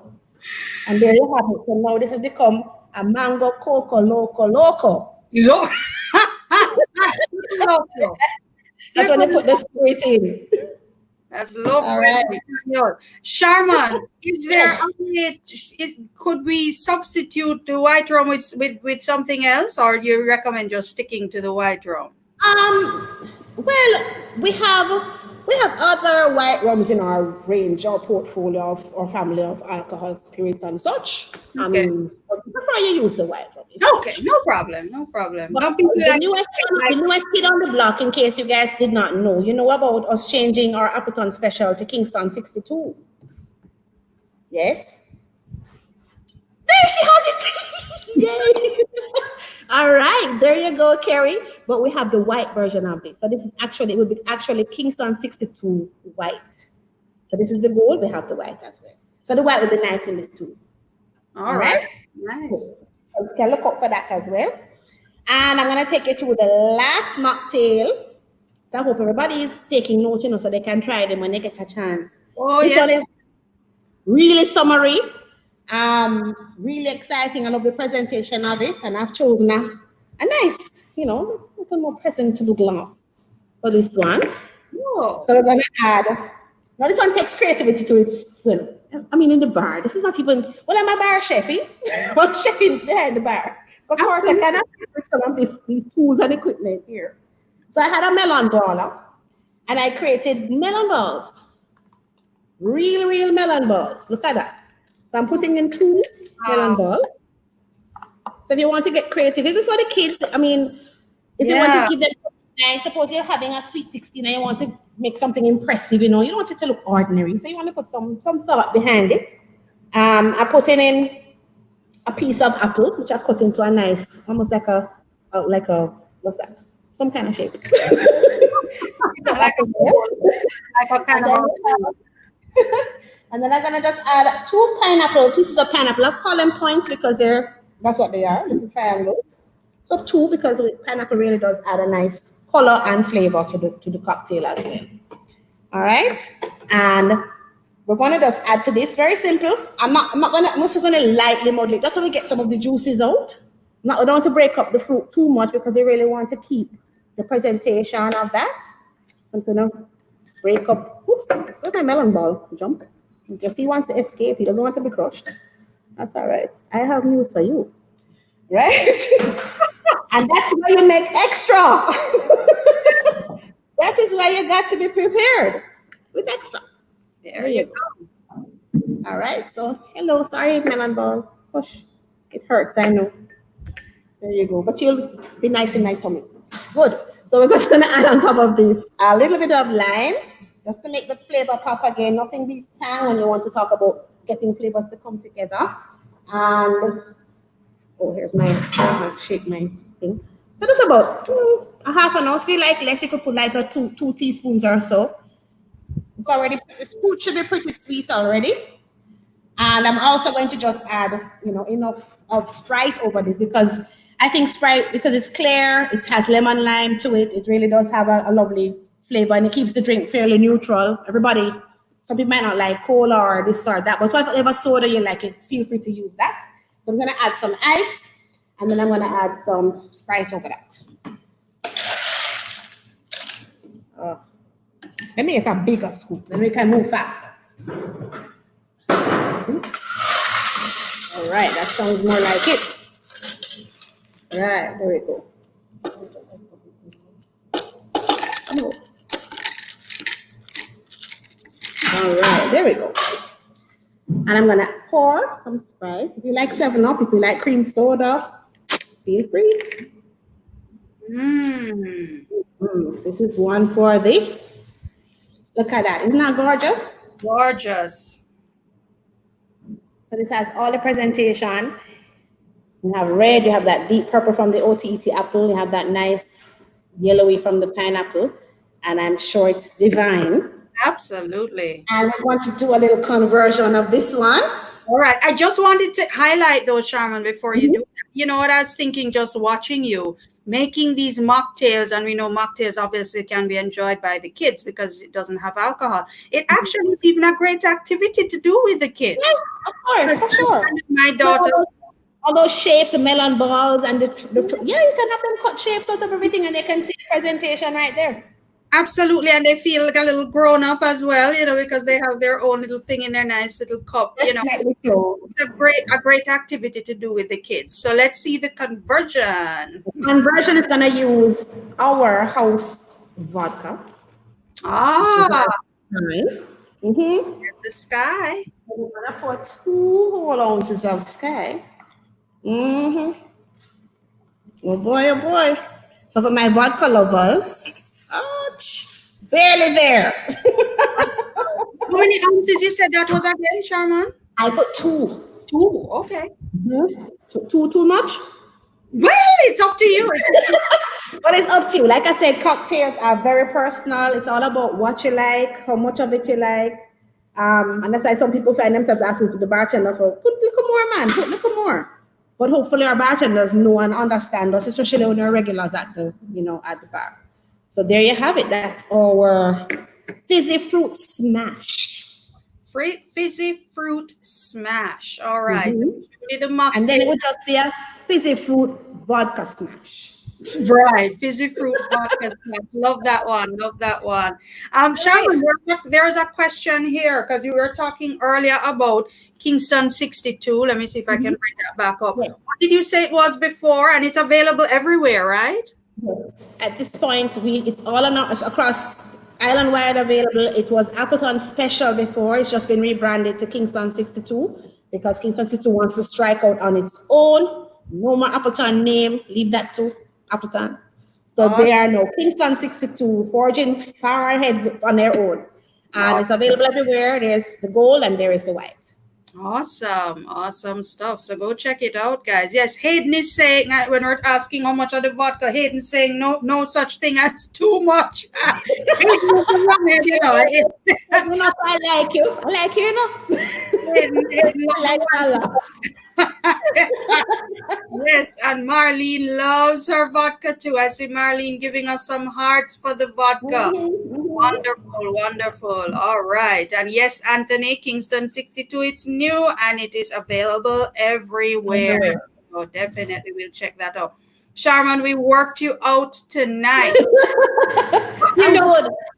And there you have it. So now this has become a mango coco loco. Loco. That's when they put the spirit in. That's local. All right. Sharmon, is there could we substitute the white rum with something else, or do you recommend just sticking to the white rum? Well, we have other white rums in our range, our portfolio of our family of alcohol, spirits, and such. Okay. But prefer you use the white rum. Okay, no problem. But the newest kid on the block, in case you guys did not know, about us changing our Appleton special to Kingston 62. Yes? There she has it! Yay! All right, there you go, Carrie. But we have the white version of this. So this is it will be actually Kingston 62 white. So this is the gold, we have the white as well. So the white will be nice in this too. All right. Nice. So you can look out for that as well. And I'm gonna take you to the last mocktail. So I hope everybody is taking notes, so they can try them when they get a chance. Oh, this yes. one is really summery. Really exciting. I love the presentation of it, and I've chosen a nice, little more presentable glass for this one. Oh. So we're gonna add. Now this one takes creativity to its. Well, in the bar. This is not even. Well, I'm a bar chefy. Well, chefing's behind the bar. So of course I cannot with some of these tools and equipment here. So I had a melon baller, and I created melon balls. Real melon balls. Look at that. So I'm putting in 2 melon balls. So if you want to get creative, even for the kids, if you want to give them nice, suppose you're having a sweet 16 and you want to make something impressive, you don't want it to look ordinary. So you want to put some thought behind it. I put in a piece of apple, which I cut into a nice, almost like a what's that? Some kind of shape. And then I'm gonna just add 2 pieces of pineapple. I call them points because that's what they are, little triangles. So 2 because pineapple really does add a nice color and flavor to the cocktail as well. All right, and we're gonna just add to this. Very simple. I'm just gonna lightly model it just so we get some of the juices out. Now we don't want to break up the fruit too much because we really want to keep the presentation of that. So I'm gonna break up. Oops, where's my melon ball? Jump. Because he wants to escape. He doesn't want to be crushed. That's all right. I have news for you. Right? And that's why you make extra. That is why you got to be prepared with extra. There you go. All right. So, hello. Sorry, melon ball. Push. It hurts. I know. There you go. But you'll be nice in my tummy. Good. So we're just going to add on top of this a little bit of lime just to make the flavor pop again. Nothing beats tang when you want to talk about getting flavors to come together. And, oh, here's my, shake my thing. So that's about a half an ounce. If you like less, you could put like a two teaspoons or so. It's already, this fruit should be pretty sweet already. And I'm also going to just add, enough of Sprite over this because I think Sprite, because it's clear, it has lemon lime to it. It really does have a lovely flavor and it keeps the drink fairly neutral. Some people might not like cola or this or that, but whatever soda you like, feel free to use that. So I'm going to add some ice and then I'm going to add some Sprite over that. Let me get a bigger scoop, then we can move faster. Oops. All right, that sounds more like it. All right, there we go. All right, there we go. And I'm gonna pour some Sprite. If you like 7-Up, if you like cream soda, feel free. This is one for the. Look at that. Isn't that gorgeous? Gorgeous. So this has all the presentation. You have red, you have that deep purple from the OTET apple, you have that nice yellowy from the pineapple, and I'm sure it's divine. Absolutely. And I want to do a little conversion of this one. All right. I just wanted to highlight those, Sharmon, before you do that. You know what I was thinking just watching you? Making these mocktails, and we know mocktails obviously can be enjoyed by the kids because it doesn't have alcohol. It actually is even a great activity to do with the kids. Yes, of course, for sure. My daughter. All those shapes, the melon balls, and you can have them cut shapes out of everything, and they can see the presentation right there. Absolutely, and they feel like a little grown up as well, because they have their own little thing in their nice little cup. So. It's a great activity to do with the kids. So let's see the conversion. The conversion is gonna use our house vodka. There's the Sky. We're gonna put 2 whole ounces of Sky. Oh boy, oh boy. So for my vodka lovers, barely there. How many ounces you said that was again, Sharmon? I put 2. 2, okay. Too much? Well, it's up to you. But it's up to you. Like I said, cocktails are very personal. It's all about what you like, how much of it you like. And that's why some people find themselves asking the bartender for, put a little more, man, put a little more. But hopefully our bartenders know and understand us, especially when they're regulars at the bar. So there you have it. That's our fizzy fruit smash. Fizzy fruit smash. All right. And then it would just be a fizzy fruit vodka smash. Right, fizzy fruit vodka smash. Love that one. Sharmon, there's a question here because you were talking earlier about Kingston 62. Let me see if I can bring that back up. Yeah. What did you say it was before? And it's available everywhere, right? Yes. At this point, it's all across island-wide available. It was Appleton Special before. It's just been rebranded to Kingston 62 because Kingston 62 wants to strike out on its own. No more Appleton name. Leave that to Appleton. So they are now Kingston 62, forging far ahead on their own. And it's available everywhere. There's the gold and there is the white. Awesome, awesome stuff. So go check it out, guys. Yes, Hayden is saying when we're asking how much of the vodka, Hayden's saying no such thing as too much. Hayden is the wrong head, you know. You know, I like you. I like you, you know. Hayden I like you a lot. Yes, and Marlene loves her vodka too. I see Marlene giving us some hearts for the vodka. Wonderful, wonderful. All right. And yes, Anthony, Kingston 62, it's new and it is available everywhere. So definitely we'll check that out. Sharmon, we worked you out tonight.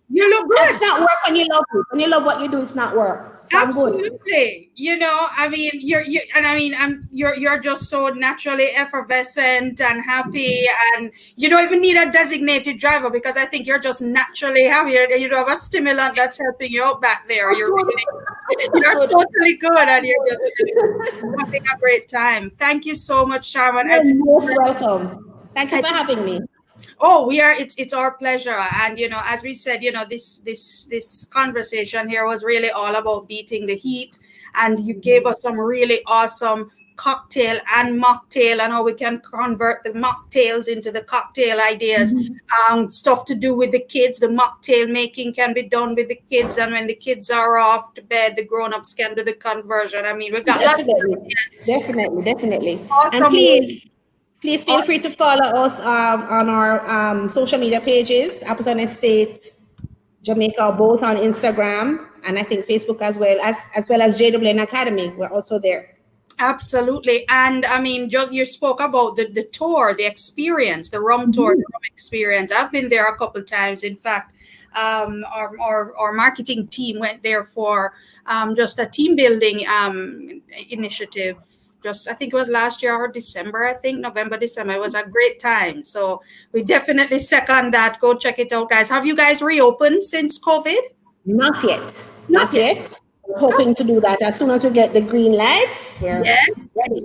You look good. It's not work when you love it. When you love what you do, it's not work. So absolutely. You know, I mean, you're just so naturally effervescent and happy, and you don't even need a designated driver because I think you're just naturally happy. You don't have a stimulant that's helping you out back there. You're totally good, and you're just having a great time. Thank you so much, Sharmon. You're most welcome. Thank you for having me. Oh, it's our pleasure. And you know, as we said, you know, this conversation here was really all about beating the heat, and you gave us some really awesome cocktail and mocktail and how we can convert the mocktails into the cocktail ideas. Stuff to do with the kids. The mocktail making can be done with the kids, and when the kids are off to bed, the grown-ups can do the conversion. I mean, we got definitely. Awesome. And please feel free to follow us on our social media pages, Appleton Estate, Jamaica, both on Instagram and I think Facebook as well as JWN Academy. We're also there. Absolutely. And I mean, you spoke about the tour, the experience, the rum tour, the rum experience. I've been there a couple of times. In fact, our marketing team went there for just a team building initiative. I think it was last year or November, December. It was a great time. So we definitely second that. Go check it out, guys. Have you guys reopened since COVID? Not yet. We're hoping to do that as soon as we get the green lights. We're ready.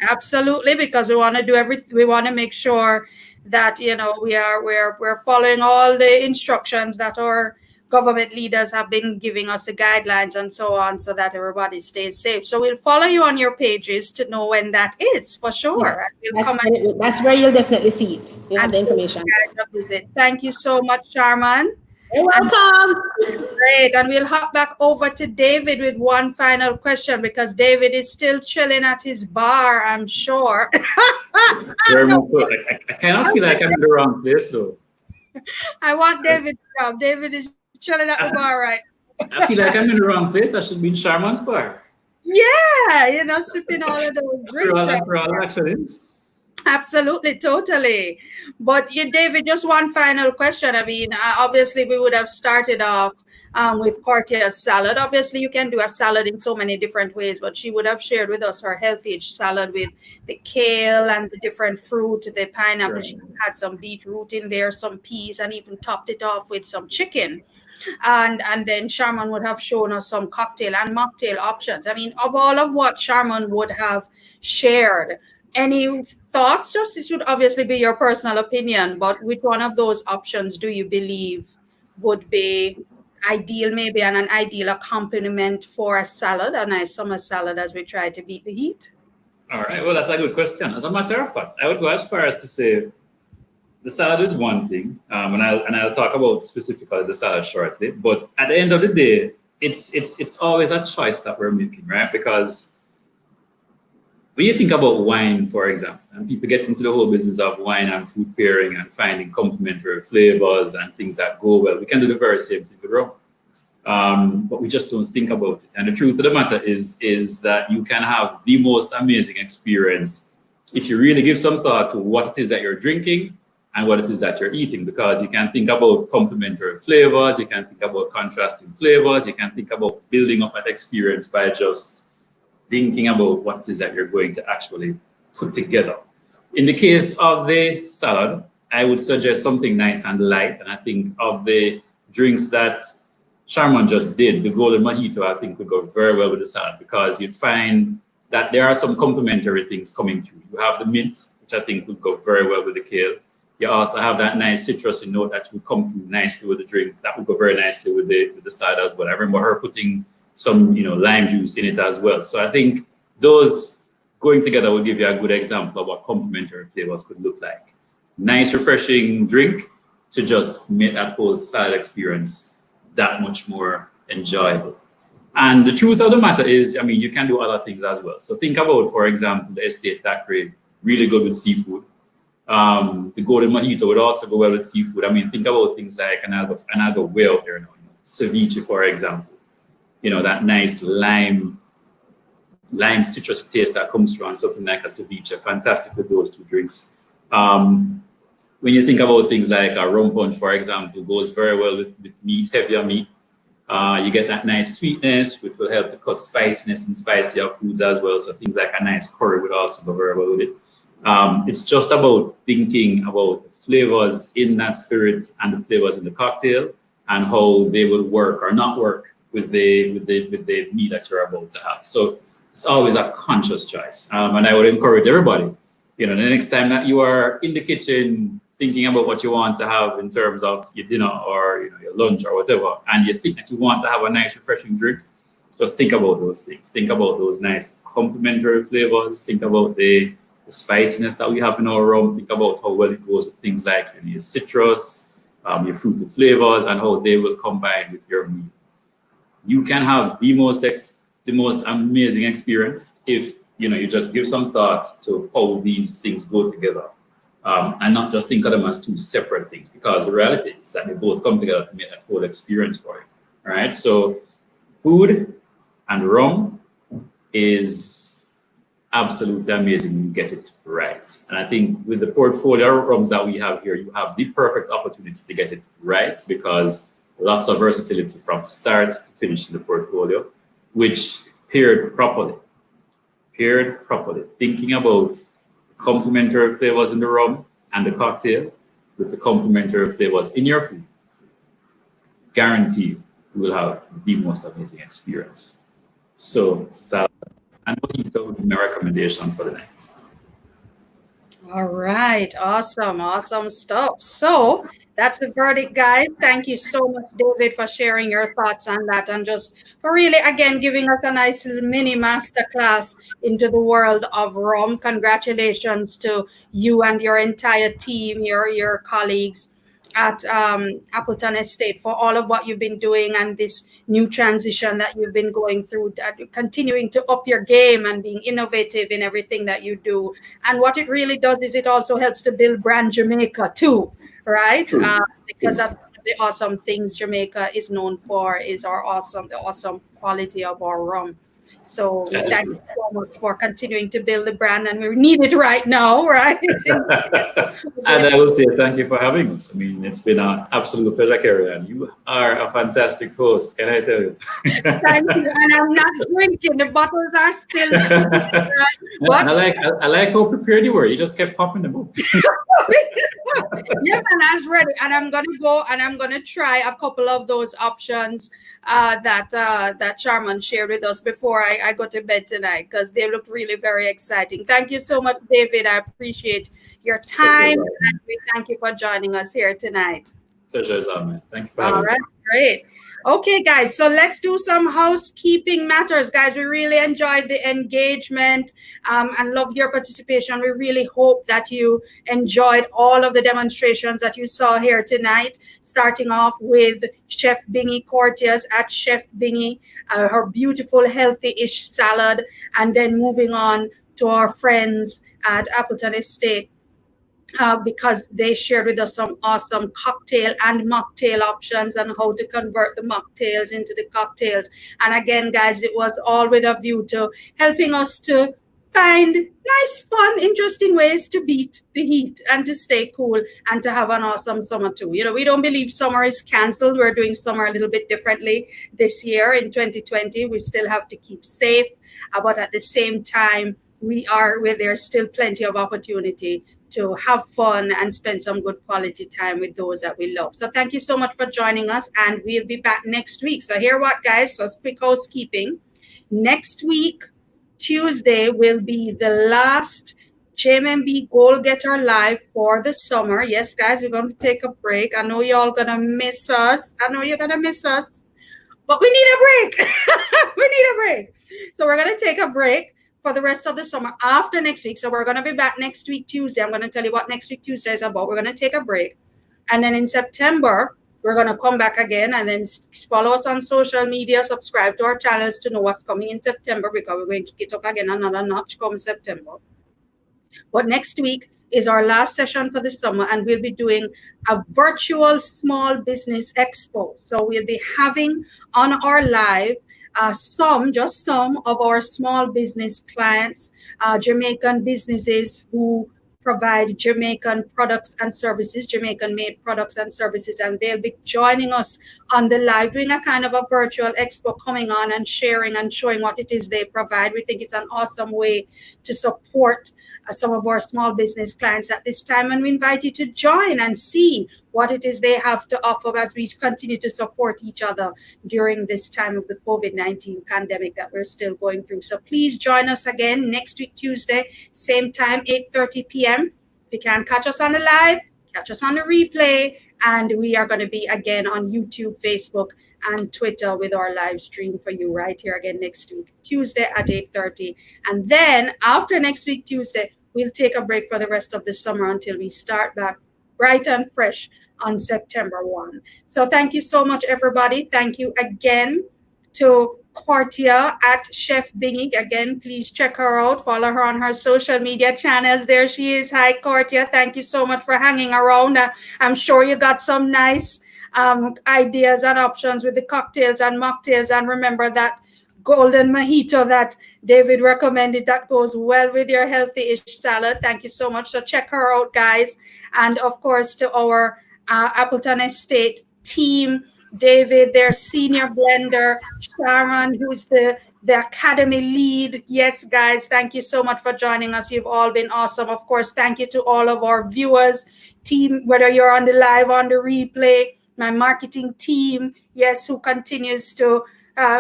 Absolutely, because we want to do everything. We want to make sure that, you know, we're following all the instructions that our government leaders have been giving us, the guidelines and so on, so that everybody stays safe. So we'll follow you on your pages to know when that is, for sure. Yes, that's where you'll definitely see it. You have the information. Thank you so much, Sharmon. You're welcome. Great. And we'll hop back over to David with one final question, because David is still chilling at his bar, I'm sure. Very much so. I kind of feel like I'm in the wrong place, though. I want David to come. David is chilling at the bar, right? I feel like I'm in the wrong place. I should be in Sharmon's bar. Yeah, you know, sipping all of those drinks. That's where all action is. Absolutely, totally. But David, just one final question. I mean, obviously we would have started off with Cortia's salad. Obviously, you can do a salad in so many different ways, but she would have shared with us her healthy-ish salad with the kale and the different fruit, the pineapple. Right. She had some beetroot in there, some peas, and even topped it off with some chicken. And then Sharmon would have shown us some cocktail and mocktail options. I mean, of all of what Sharmon would have shared, any thoughts? Just it would obviously be your personal opinion, but which one of those options do you believe would be ideal, maybe, and an ideal accompaniment for a salad, a nice summer salad, as we try to beat the heat? All right, well, that's a good question. As a matter of fact, I would go as far as to say the salad is one thing, and I'll talk about specifically the salad shortly. But at the end of the day, it's always a choice that we're making, right? Because when you think about wine, for example, and people get into the whole business of wine and food pairing and finding complementary flavors and things that go well, we can do the very same thing with rum. But we just don't think about it. And the truth of the matter is that you can have the most amazing experience if you really give some thought to what it is that you're drinking and what it is that you're eating, because you can think about complementary flavors, you can think about contrasting flavors, you can think about building up that experience by just thinking about what it is that you're going to actually put together. In the case of the salad, I would suggest something nice and light. And I think of the drinks that Sharmon just did, the golden mojito, I think would go very well with the salad, because you'd find that there are some complementary things coming through. You have the mint, which I think would go very well with the kale. You also have that nice citrusy note that would come through nicely with the drink. That would go very nicely with the salad as well. I remember her putting some lime juice in it as well. So I think those going together will give you a good example of what complementary flavors could look like. Nice, refreshing drink to just make that whole salad experience that much more enjoyable. And the truth of the matter is, you can do other things as well. So think about, for example, the estate daiquiri, really good with seafood. The golden mojito would also go well with seafood. Think about things like, and I'll go way out there now, ceviche, for example. That nice lime citrus taste that comes from something like a ceviche. Fantastic with those two drinks. When you think about things like a rum punch, for example, goes very well with meat, heavier meat. You get that nice sweetness, which will help to cut spiciness and spicier foods as well. So things like a nice curry would also go very well with it. It's just about thinking about the flavors in that spirit and the flavors in the cocktail and how they will work or not work with the meat that you're about to have. So it's always a conscious choice. And I would encourage everybody, the next time that you are in the kitchen thinking about what you want to have in terms of your dinner or your lunch or whatever, and you think that you want to have a nice refreshing drink, just think about those things. Think about those nice complementary flavors. Think about the spiciness that we have in our rum. Think about how well it goes with things like your citrus, your fruity flavors, and how they will combine with your meal. You can have the most amazing experience if you just give some thought to how these things go together. And not just think of them as two separate things, because the reality is that they both come together to make that whole experience for you. All right. So food and rum is absolutely amazing when you get it right. And I think with the portfolio of rums that we have here, you have the perfect opportunity to get it right, because lots of versatility from start to finish in the portfolio, which paired properly, thinking about complementary flavors in the rum and the cocktail with the complementary flavors in your food, guarantee you will have the most amazing experience. So salad and mojito would be my recommendation for the night. All right. Awesome stuff. So that's the verdict, guys. Thank you so much, David, for sharing your thoughts on that and just for really, again, giving us a nice little mini masterclass into the world of rum. Congratulations to you and your entire team, your colleagues at Appleton Estate for all of what you've been doing and this new transition that you've been going through, that you're continuing to up your game and being innovative in everything that you do. And what it really does is it also helps to build brand Jamaica too, right? Because that's one of the awesome things Jamaica is known for, is the awesome quality of our rum. So we thank you so much for continuing to build the brand, and we need it right now, right? And I will say thank you for having us. It's been an absolute pleasure, Carrie, and you are a fantastic host, can I tell you? Thank you. And I'm not drinking. The bottles are still. I like how prepared you were. You just kept popping them up. Yes, and I was ready. And I'm gonna go and I'm gonna try a couple of those options that Sharmon shared with us before I go to bed tonight, because they look really very exciting. Thank you so much, David. I appreciate your time, and we thank you for joining us here tonight. Pleasure is on, man. Thank you for having me. All right, great. Okay, guys, so let's do some housekeeping matters. Guys, we really enjoyed the engagement and loved your participation. We really hope that you enjoyed all of the demonstrations that you saw here tonight, starting off with Chef Bingy Cortia's at Chef Bingy, her beautiful healthy-ish salad, and then moving on to our friends at Appleton Estate, because they shared with us some awesome cocktail and mocktail options and how to convert the mocktails into the cocktails. And again, guys, it was all with a view to helping us to find nice, fun, interesting ways to beat the heat and to stay cool and to have an awesome summer too. We don't believe summer is canceled. We're doing summer a little bit differently this year in 2020. We still have to keep safe, but at the same time, there's still plenty of opportunity to have fun and spend some good quality time with those that we love. So thank you so much for joining us, and we'll be back next week. So here what, guys, so quick housekeeping. Next week, Tuesday, will be the last JMB Goal Getter Live for the summer. Yes, guys, we're going to take a break. I know you're all going to miss us. I know you're going to miss us. but we need a break. We need a break. So we're going to take a break for the rest of the summer after next week. So we're going to be back next week, Tuesday. I'm going to tell you what next week, Tuesday is about. We're going to take a break. And then in September, we're going to come back again, and then follow us on social media, subscribe to our channels to know what's coming in September, because we're going to get up again another notch come September. But next week is our last session for the summer, and we'll be doing a virtual small business expo. So we'll be having on our live just some of our small business clients, Jamaican businesses who provide Jamaican products and services, Jamaican made products and services, and they'll be joining us on the live, doing a kind of a virtual expo, coming on and sharing and showing what it is they provide. We think it's an awesome way to support some of our small business clients at this time, and we invite you to join and see what it is they have to offer as we continue to support each other during this time of the COVID-19 pandemic that we're still going through. So please join us again next week, Tuesday, same time, 8:30 p.m. If you can't catch us on the live, catch us on the replay, and we are going to be again on YouTube, Facebook, and Twitter with our live stream for you right here again next week, Tuesday at 8:30. And then after next week, Tuesday, we'll take a break for the rest of the summer until we start back bright and fresh on September 1. So thank you so much, everybody. Thank you again to Cortia at Chef Bingy. Again, please check her out. Follow her on her social media channels. There she is. Hi, Cortia. Thank you so much for hanging around. I'm sure you got some nice ideas and options with the cocktails and mocktails. And remember that golden mojito that David recommended that goes well with your healthy-ish salad. Thank you so much. So check her out, guys. And of course, to our Appleton Estate team, David, their senior blender, Sharmon, who's the academy lead. Yes, guys, thank you so much for joining us. You've all been awesome. Of course, thank you to all of our viewers, team, whether you're on the live, on the replay, my marketing team, yes, who continues to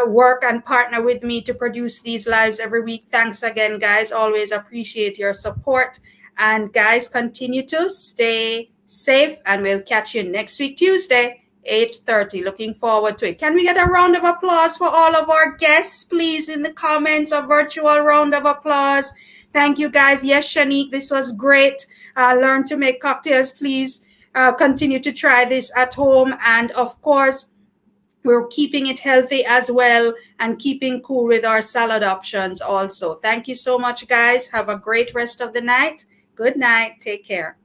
work and partner with me to produce these lives every week. Thanks again, guys. Always appreciate your support. And guys, continue to stay safe, and we'll catch you next week, Tuesday, 8:30. Looking forward to it. Can we get a round of applause for all of our guests, please, in the comments? A virtual round of applause. Thank you, guys. Yes, Shanique, this was great. Learn to make cocktails, please. Continue to try this at home. And of course, we're keeping it healthy as well and keeping cool with our salad options also. Thank you so much, guys. Have a great rest of the night. Good night. Take care.